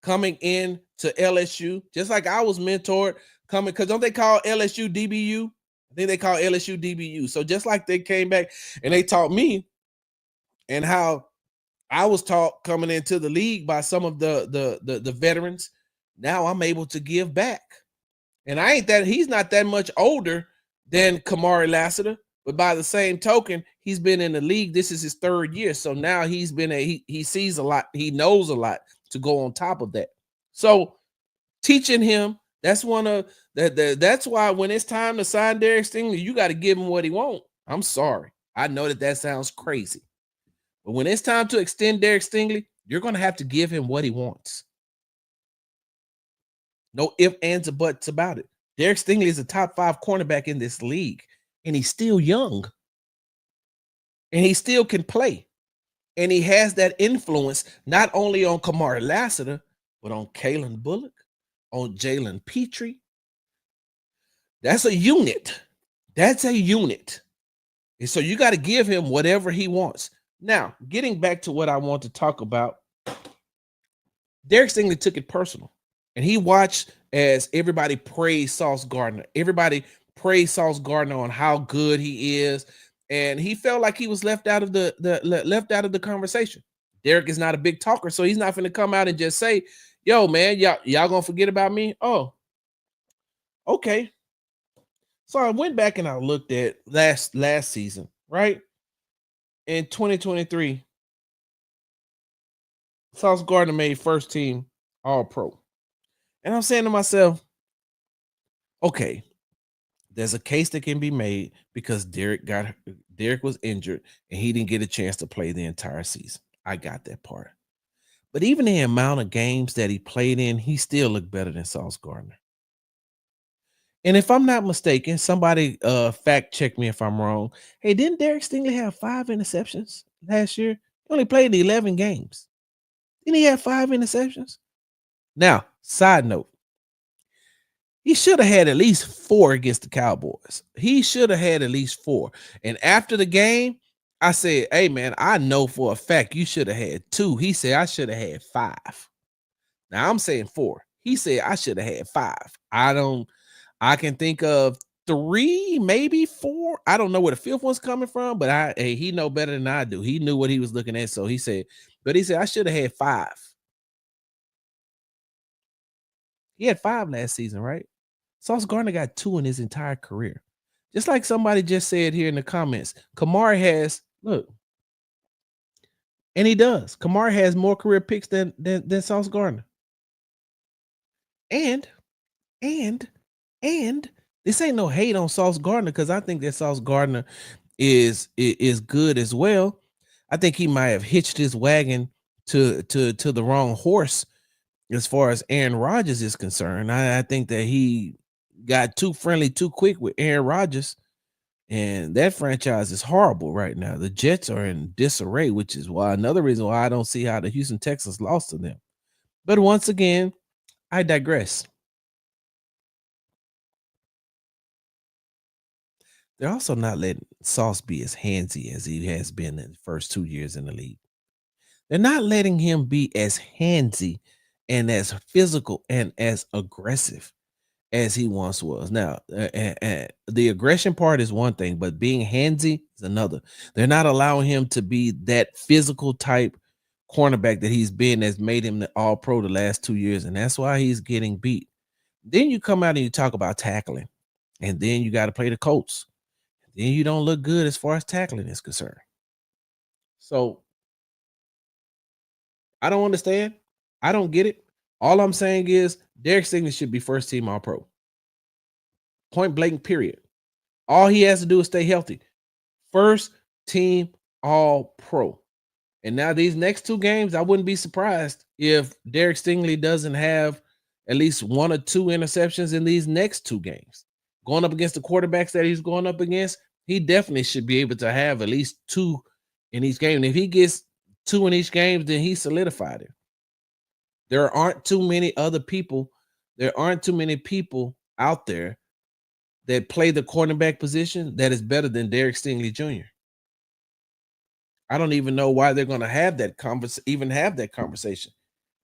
coming in to LSU, just like I was mentored coming, because don't they call LSU DBU? I think they call LSU DBU. So just like they came back and they taught me and how I was taught coming into the league by some of the veterans, now I'm able to give back. And he's not that much older than Kamari Lassiter, but by the same token, he's been in the league. This is his 3rd year. So now he's been he sees a lot, he knows a lot to go on top of that. So teaching him, that's one of that's why when it's time to sign Derek Stingley, you got to give him what he wants. I'm sorry. I know that sounds crazy. But when it's time to extend Derek Stingley, you're going to have to give him what he wants. No ifs, ands, or buts about it. Derek Stingley is a top 5 cornerback in this league, and he's still young. And he still can play. And he has that influence not only on Kamari Lassiter, but on Kalen Bullock, on Jalen Petrie. That's a unit. That's a unit. And so you got to give him whatever he wants. Now, getting back to what I want to talk about, Derek Stingley took it personal. And he watched as everybody praised Sauce Gardner. Everybody praised Sauce Gardner on how good he is. And he felt like he was left out of the conversation. Derek is not a big talker, so he's not going to come out and just say, yo, man, y'all gonna forget about me? Oh, okay. So I went back and I looked at last season, right? In 2023, Sauce Gardner made first team All-Pro. And I'm saying to myself, okay, there's a case that can be made because Derek Derek was injured and he didn't get a chance to play the entire season. I got that part. But even the amount of games that he played in, he still looked better than Sauce Gardner. And if I'm not mistaken, somebody fact check me if I'm wrong. Hey, didn't Derek Stingley have 5 interceptions last year? He only played 11 games. Didn't he have 5 interceptions? Now, side note, he should have had at least 4 against the Cowboys. He should have had at least 4. And after the game, I said, hey, man, I know for a fact you should have had 2. He said, I should have had 5. Now, I'm saying 4. He said, I should have had 5. I can think of 3, maybe 4. I don't know where the 5th one's coming from, but he know better than I do. He knew what he was looking at. So he said, I should have had 5. He had 5 last season, right? Sauce Gardner got 2 in his entire career. Just like somebody just said here in the comments, Kamara has, look, and he does. Kamara has more career picks than Sauce Gardner. And this ain't no hate on Sauce Gardner, because I think that Sauce Gardner is good as well. I think he might have hitched his wagon to the wrong horse as far as Aaron Rodgers is concerned. I think that he got too friendly too quick with Aaron Rodgers, and that franchise is horrible right now. The Jets are in disarray, which is why another reason why I don't see how the Houston Texans lost to them. But once again, I digress. They're also not letting Sauce be as handsy as he has been in the first 2 years in the league. They're not letting him be as handsy and as physical and as aggressive as he once was. Now, the aggression part is one thing, but being handsy is another. They're not allowing him to be that physical type cornerback that he's been, that's made him the all-pro the last 2 years, and that's why he's getting beat. Then you come out and you talk about tackling, and then you got to play the Colts. Then you don't look good as far as tackling is concerned. So I don't understand. I don't get it. All I'm saying is Derek Stingley should be first team all-pro. Point blank, period. All he has to do is stay healthy. First team all-pro. And now these next 2 games, I wouldn't be surprised if Derek Stingley doesn't have at least 1 or 2 interceptions in these next 2 games. Going up against the quarterbacks that he's going up against, he definitely should be able to have at least 2 in each game. And if he gets 2 in each game, then he solidified it. There aren't too many other people. There aren't too many people out there that play the cornerback position that is better than Derek Stingley Jr. I don't even know why they're going to have that conversation.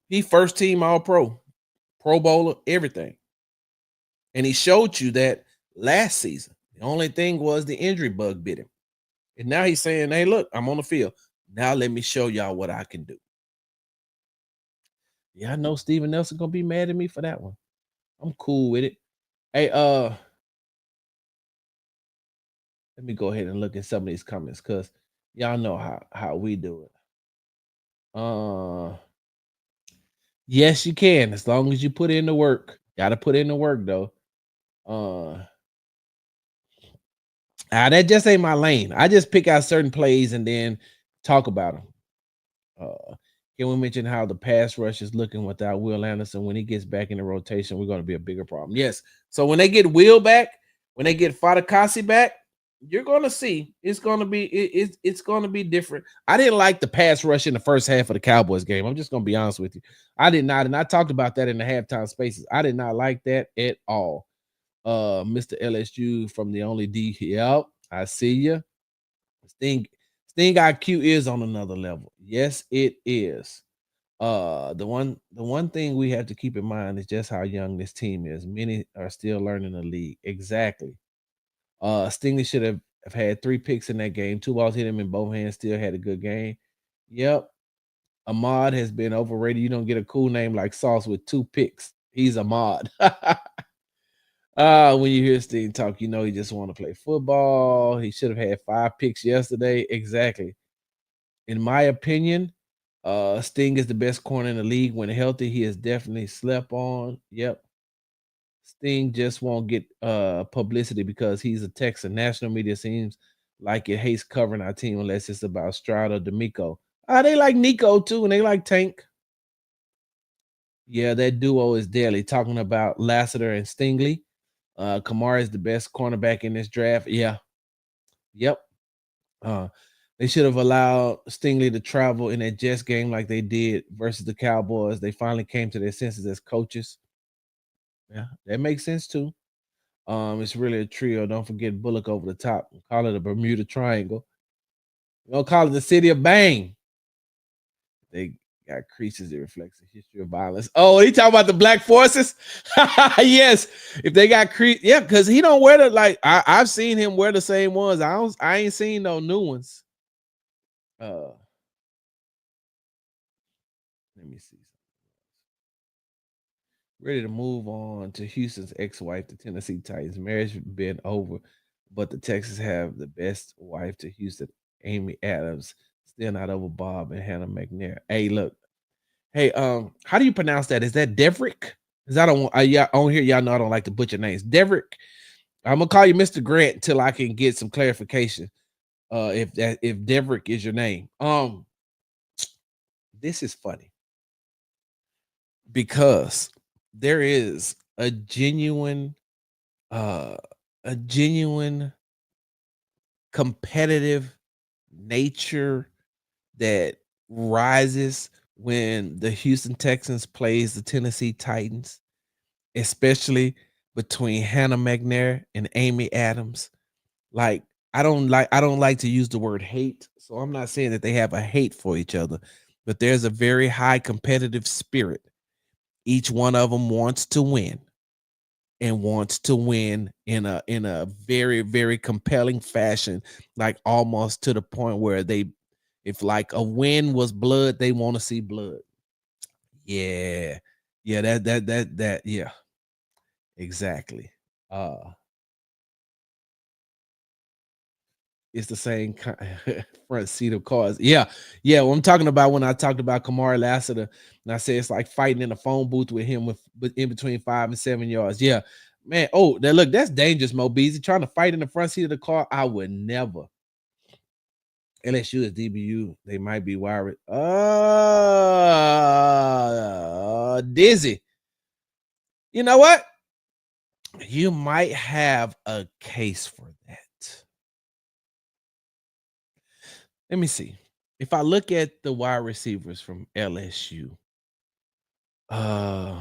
He first team all-pro, Pro Bowler, everything. And he showed you that last season. The only thing was the injury bug bit him. And now he's saying, hey, look, I'm on the field. Now let me show y'all what I can do. Yeah, I know Steven Nelson going to be mad at me for that one. I'm cool with it. Hey, let me go ahead and look at some of these comments, because y'all know how we do it. Yes, you can, as long as you put in the work. Gotta put in the work, though. That just ain't my lane. I just pick out certain plays and then talk about them. Can we mention how the pass rush is looking without Will Anderson? When he gets back in the rotation, we're going to be a bigger problem. Yes. So when they get Will back, when they get Fadakasi back, you're going to see it's going to be different. I didn't like the pass rush in the first half of the Cowboys game. I'm just going to be honest with you. I did not, and I talked about that in the halftime spaces. I did not like that at all. Mr. LSU from the only D. Yep, I see you. Sting IQ is on another level. Yes, it is. The one thing we have to keep in mind is just how young this team is. Many are still learning the league. Exactly. Stingley should have had 3 picks in that game. 2 balls hit him in both hands. Still had a good game. Yep. Ahmad has been overrated. You don't get a cool name like Sauce with 2 picks. He's Ahmad. When you hear Sting talk, you know he just want to play football. He should have had 5 picks yesterday. Exactly. In my opinion, Sting is the best corner in the league when healthy. He is definitely slept on. Yep. Sting just won't get publicity because he's a Texan. National media seems like it hates covering our team unless it's about Stroud or D'Amico. They like Nico too, and they like Tank. Yeah, that duo is deadly. Talking about Lassiter and Stingley. Kamara is the best cornerback in this draft. Yeah. Yep. Uh, they should have allowed Stingley to travel in that Jets game like they did versus the Cowboys. They finally came to their senses as coaches. Yeah, that makes sense too. It's really a trio. Don't forget Bullock over the top. Call it a Bermuda Triangle. We don't call it the city of Bang. They got creases that reflects the history of violence. Oh, he talking about the black forces? Yes. If they got yeah, because he don't wear the like I've seen him wear the same ones. I ain't seen no new ones. Let me see. Ready to move on to Houston's ex-wife, the Tennessee Titans. Marriage been over, but the Texans have the best wife to Houston, Amy Adams. Still not over Bob and Hannah McNair. Hey, look. Hey, how do you pronounce that? Is that Deverick? Because I don't yeah, on here, y'all know I don't like to butcher names. Deverick. I'm gonna call you Mr. Grant until I can get some clarification. If Deverick is your name. This is funny because there is a genuine uh a genuine competitive nature that rises when the Houston Texans plays the Tennessee Titans, especially between Hannah McNair and Amy Adams. Like I don't like to use the word hate, so I'm not saying that they have a hate for each other, but there's a very high competitive spirit. Each one of them wants to win and wants to win in a very very compelling fashion, like almost to the point where they if like a win was blood, they want to see blood. Yeah. Yeah, that yeah, exactly. Uh it's the same front seat of cars. Yeah, yeah. What I'm talking about when I talked about Kamari Lassiter, and I said it's like fighting in a phone booth with him with in between 5 and 7 yards. Yeah, man. Oh, that look, that's dangerous, Mo Beasley. Trying to fight in the front seat of the car. I would never. LSU is DBU. They might be wired. Dizzy. You know what? You might have a case for that. Let me see. If I look at the wide receivers from LSU, uh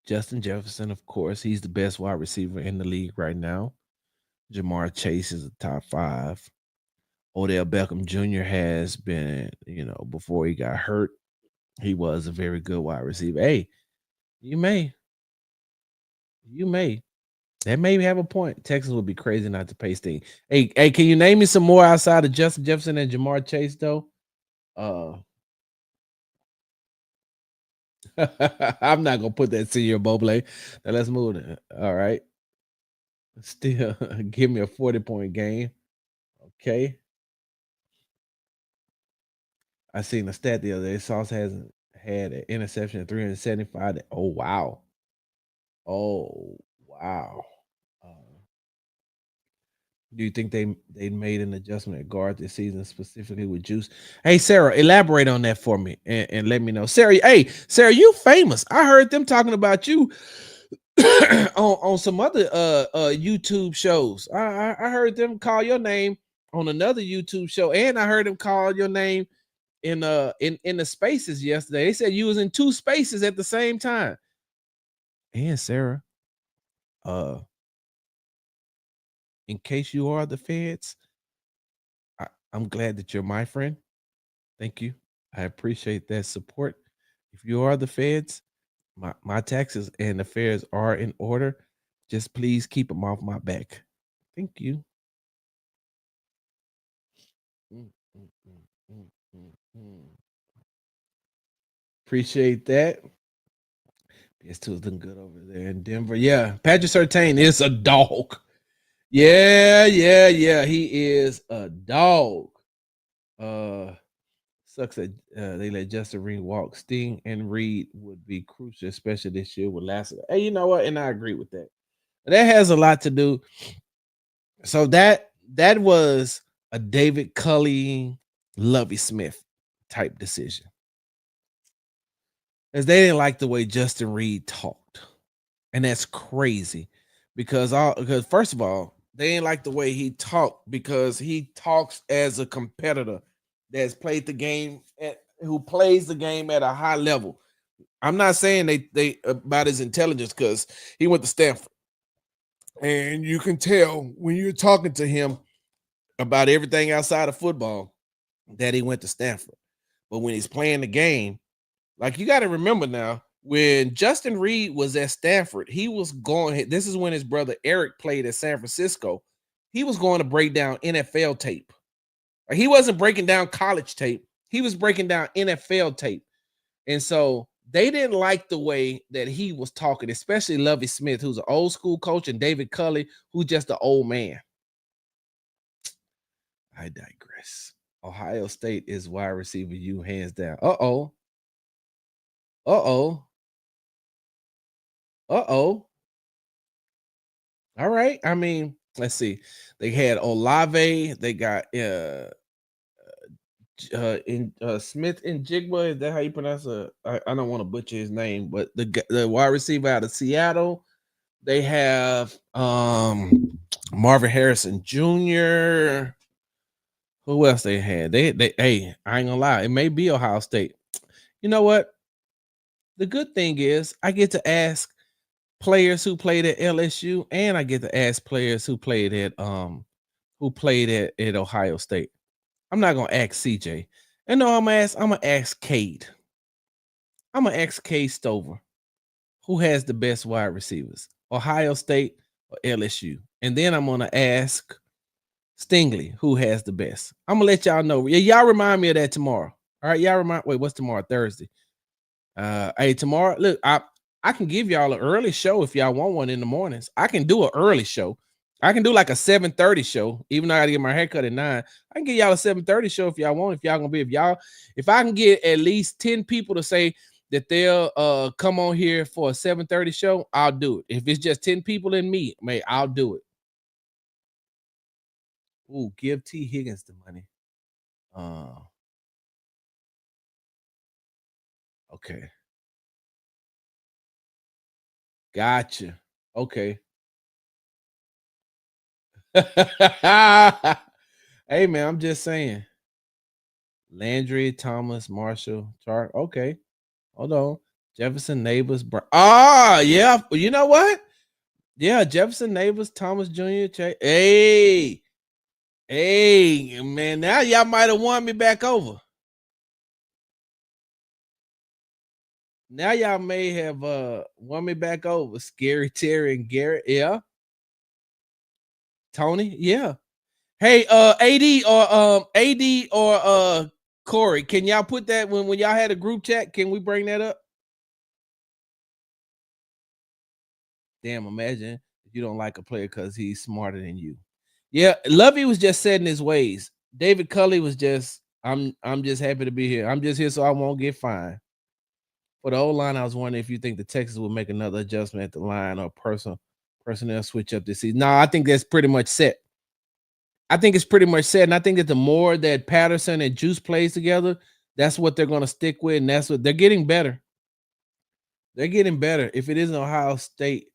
Justin Jefferson, of course, he's the best wide receiver in the league right now. Jamar Chase is a top 5. Odell Beckham Jr. has been, before he got hurt, he was a very good wide receiver. Hey, you may, you may. That may have a point. Texas would be crazy not to pay Sting. Hey, can you name me some more outside of Justin Jefferson and Jamar Chase though? I'm not gonna put that Senior Boble. Now let's move to all right. Still give me a 40-point game. Okay. I seen a stat the other day. Sauce hasn't had an interception at 375. Oh wow. Oh wow. Uh, do you think they made an adjustment at guard this season, specifically with Juice? Hey Sarah, elaborate on that for me and let me know. Sarah, hey Sarah, you famous. I heard them talking about you on some other YouTube shows. I heard them call your name on another YouTube show, and I heard them call your name in the spaces yesterday. They said you was in 2 spaces at the same time. And Sarah, uh, in case you are the feds, I'm glad that you're my friend. Thank you. I appreciate that support. If you are the feds, my taxes and affairs are in order. Just please keep them off my back. Thank you. Mm, mm, mm, mm. Appreciate that. PS2 is looking good over there in Denver. Yeah, Patrick Surtain is a dog. Yeah. He is a dog. Sucks that they let Justin Reed walk. Sting and Reed would be crucial, especially this year with Lassiter. Hey, you know what? And I agree with that. That has a lot to do. So that was a David Culley, Lovey Smith type decision. Because they didn't like the way Justin Reed talked. And that's crazy. Because first of all, they didn't like the way he talked because he talks as a competitor that's played the game who plays the game at a high level. I'm not saying they about his intelligence because he went to Stanford. And you can tell when you're talking to him about everything outside of football that he went to Stanford. But when he's playing the game, like you got to remember now, when Justin Reed was at Stanford, he was going. This is when his brother Eric played at San Francisco. He was going to break down NFL tape. Like, he wasn't breaking down college tape. He was breaking down NFL tape. And so they didn't like the way that he was talking, especially Lovey Smith, who's an old school coach, and David Culley, who's just an old man. I digress. Ohio State is wide receiver you hands down. Uh-oh. Uh-oh. Uh-oh. All right. I mean, let's see. They had Olave. They got Smith and Jigba. Is that how you pronounce it? I don't want to butcher his name, but the wide receiver out of Seattle. They have Marvin Harrison Jr. Who else they had? They hey, I ain't gonna lie, it may be Ohio State. You know what? The good thing is I get to ask players who played at LSU, and I get to ask players who played at Ohio State. I'm not gonna ask CJ. And no, I'm gonna ask Cade. I'm gonna ask Cade Stover, who has the best wide receivers, Ohio State or LSU. And then I'm gonna ask Stingley, who has the best. I'm gonna let y'all know. Yeah, y'all remind me of that tomorrow. All right, y'all wait, what's tomorrow? Thursday. Hey, tomorrow, look, I can give y'all an early show if y'all want one in the mornings. I can do an early show. I can do like a 7:30 show, even though I gotta get my haircut at 9. I can give y'all a 7:30 show if y'all want. If y'all gonna be, if I can get at least 10 people to say that they'll come on here for a 7:30 show, I'll do it. If it's just 10 people and me, man, I'll do it. Ooh, give T. Higgins the money. Okay. Gotcha. Okay. Hey man, I'm just saying. Landry, Thomas, Marshall, Chark. Okay. Hold on. Jefferson Neighbors. Yeah. You know what? Yeah, Jefferson Neighbors, Thomas Jr. Hey. Hey, man. Now y'all might have won me back over. Now y'all may have won me back over. Scary Terry and Garrett. Yeah. Tony. Yeah. Hey, AD or Corey, can y'all put that when y'all had a group chat? Can we bring that up? Damn, imagine if you don't like a player because he's smarter than you. Yeah, Lovey was just setting his ways. David Culley was just, I'm just happy to be here. I'm just here so I won't get fined. For the old line, I was wondering if you think the Texans will make another adjustment at the line or personnel switch up this season. No, I think that's pretty much set. I think it's pretty much set. And I think that the more that Patterson and Juice plays together, that's what they're going to stick with. And that's what they're getting better. They're getting better. If it isn't Ohio State,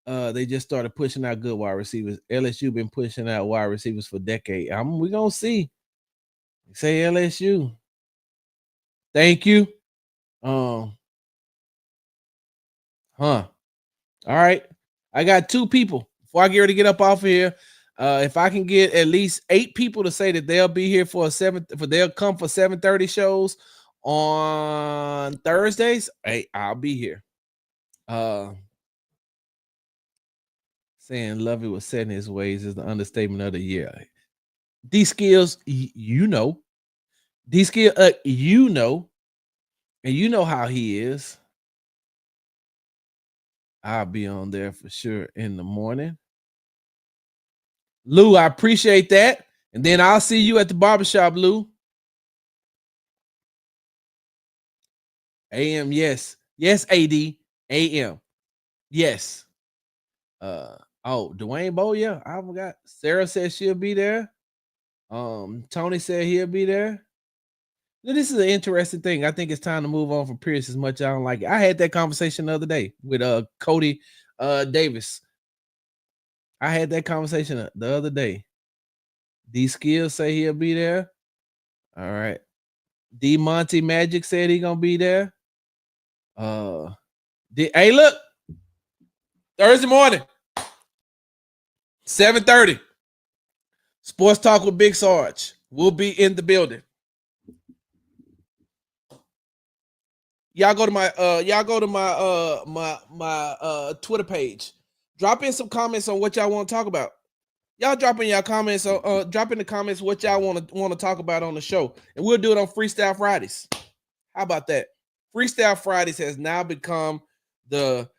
they just started pushing out good wide receivers. LSU been pushing out wide receivers for decades. We're going to see. Say LSU. Thank you. All right. I got 2 people. Before I get ready to get up off of here, if I can get at least 8 people to say that they'll be here they'll come for 7:30 shows on Thursdays, hey, I'll be here. Saying Lovey was setting his ways is the understatement of the year. D Skills, you know. D Skill, you know. And you know how he is. I'll be on there for sure in the morning. Lou, I appreciate that. And then I'll see you at the barbershop, Lou. AM, yes. Yes, AD. AM. Yes. Oh, Dwayne Bowe, yeah, I forgot. Sarah said she'll be there. Tony said he'll be there. Now, this is an interesting thing. I think it's time to move on from Pierce as much as I don't like it. I had that conversation the other day with Cody Davis. I had that conversation the other day. D Skills say he'll be there. All right. D Monty Magic said he gonna be there. Hey, look, Thursday morning, 7:30. Sports Talk with Big Sarge. We'll be in the building. Y'all go to my Twitter page. Drop in some comments on what y'all want to talk about. Y'all drop in your comments drop in the comments what y'all want to talk about on the show, and we'll do it on Freestyle Fridays. How about that? Freestyle Fridays has now become the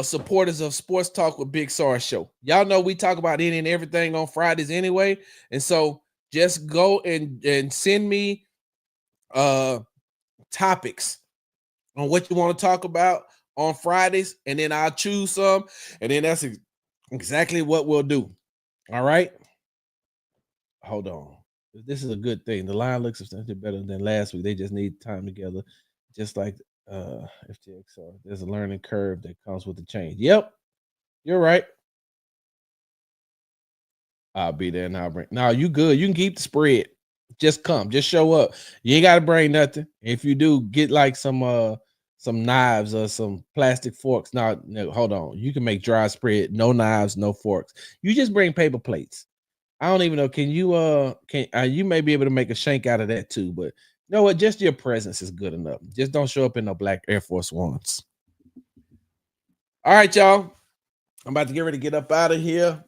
supporters of Sports Talk with Big Sarge show. Y'all know we talk about any and everything on Fridays anyway, and so just go and send me topics on what you want to talk about on Fridays, and then I'll choose some, and then that's exactly what we'll do. All right. Hold on. This is a good thing. The line looks substantially better than last week. They just need time together, just like FTX. There's a learning curve that comes with the change. Yep, you're right. I'll be there and I'll bring. No, you good. You can keep the spread. Just come. Just show up. You ain't got to bring nothing. If you do, get like some knives or some plastic forks. No, hold on. You can make dry spread. No knives, no forks. You just bring paper plates. I don't even know. Can you may be able to make a shank out of that too? But you know what? Just your presence is good enough. Just don't show up in no black Air Force Ones. All right, y'all. I'm about to get ready to get up out of here.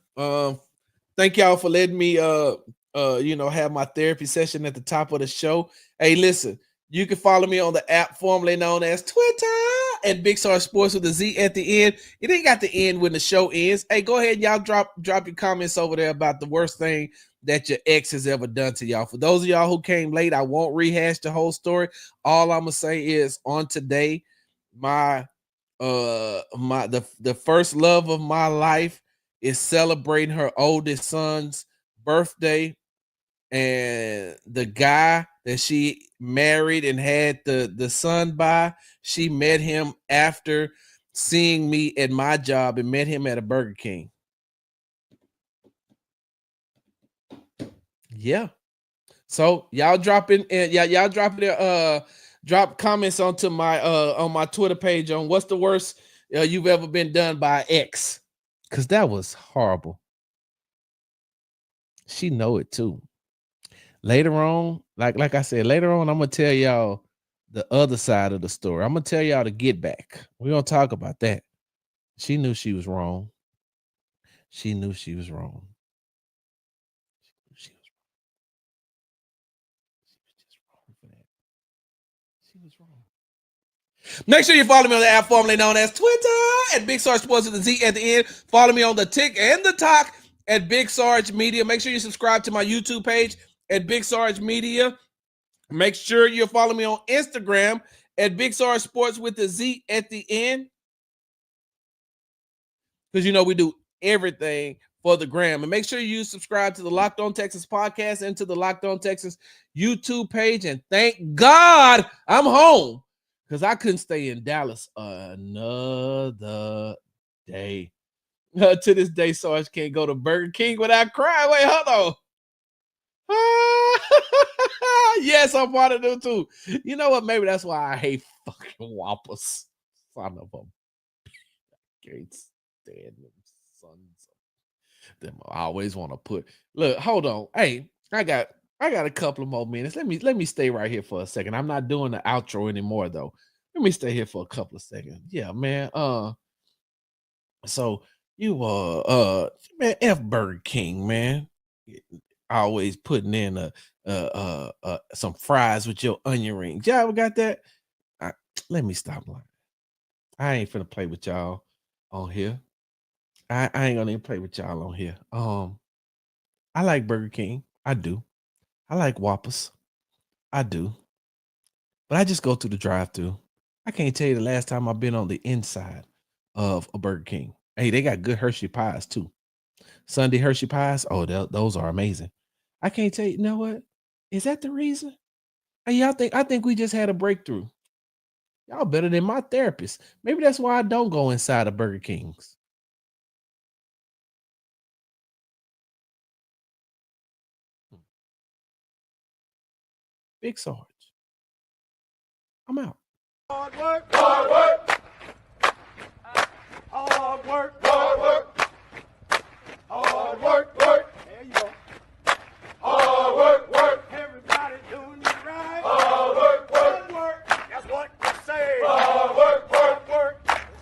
Thank y'all for letting me have my therapy session at the top of the show. Hey, listen, you can follow me on the app formerly known as Twitter at Big Sarge Sports with a Z at the end. It ain't got the end when the show ends. Hey, go ahead, y'all drop your comments over there about the worst thing that your ex has ever done to y'all. For those of y'all who came late, I won't rehash the whole story. All I'm gonna say is on today, the first love of my life is celebrating her oldest son's birthday, and the guy that she married and had the son by, she met him after seeing me at my job and met him at a Burger King. Yeah. So y'all drop comments onto my on my Twitter page on what's the worst you've ever been done by an ex, because that was horrible. She know it too. Later on, like I said, later on, I'm gonna tell y'all the other side of the story. I'm gonna tell y'all to get back. We're gonna talk about that. She knew she was wrong. She knew she was wrong. She was just wrong for that. She was wrong. Make sure you follow me on the app formerly known as Twitter at Big Sarge Sports with a Z at the end. Follow me on the Tick and the Talk at Big Sarge Media. Make sure you subscribe to my YouTube page at Big Sarge Media. Make sure you follow me on Instagram at Big Sarge Sports with the Z at the end, because we do everything for the gram. And make sure you subscribe to the Locked On Texans podcast and to the Locked On Texans YouTube page. And thank God I'm home, because I couldn't stay in Dallas another day. To this day, Sarge can't go to Burger King without crying. Wait, hold on. Yes, I'm part of them too. You know what? Maybe that's why I hate fucking Whoppers. Son of a can't stand them sons of them. I always want to put. Look, hold on. Hey, I got a couple of more minutes. Let me stay right here for a second. I'm not doing the outro anymore though. Let me stay here for a couple of seconds. Yeah, man. So you man, F Burger King, man. Always putting in some fries with your onion rings. Y'all ever got that? Let me stop lying. I ain't finna play with y'all on here. I ain't gonna even play with y'all on here. I like Burger King. I do. I like Whoppers. I do. But I just go through the drive-thru. I can't tell you the last time I've been on the inside of a Burger King. Hey, they got good Hershey pies too. Sunday Hershey pies. Oh, those are amazing. I can't tell you. You know what? Is that the reason? Hey, I think we just had a breakthrough. Y'all better than my therapist. Maybe that's why I don't go inside of Burger King's. Big Sarge. I'm out. Hard work, hard work, hard work, hard work, hard work, work. There you go. Hard work, work. Everybody doing it right. Hard work, work, work. That's what you say. Hard work, work, work.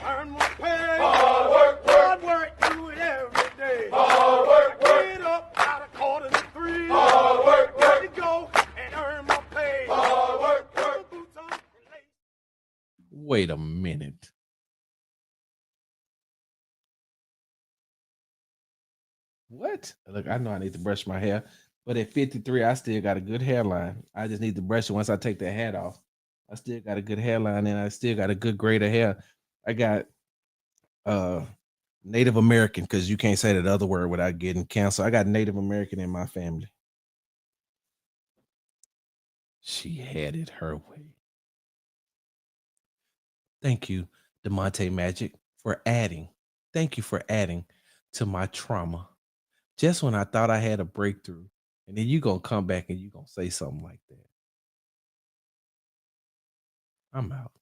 Earn more pay. Hard work, work. Hard work. Do it every day. Hard work, work. Get up out of 2:45. Hard work, work. Ready to go and earn more pay. Hard work, work. Boots on and lace. Wait a minute. What? Look, I know I need to brush my hair, but at 53, I still got a good hairline. I just need to brush it once I take that hat off. I still got a good hairline and I still got a good grade of hair. I got Native American, because you can't say that other word without getting canceled. I got Native American in my family. She had it her way. Thank you, DeMonte Magic, for adding. Thank you for adding to my trauma. Just when I thought I had a breakthrough, and then you gonna come back and you gonna say something like that. I'm out.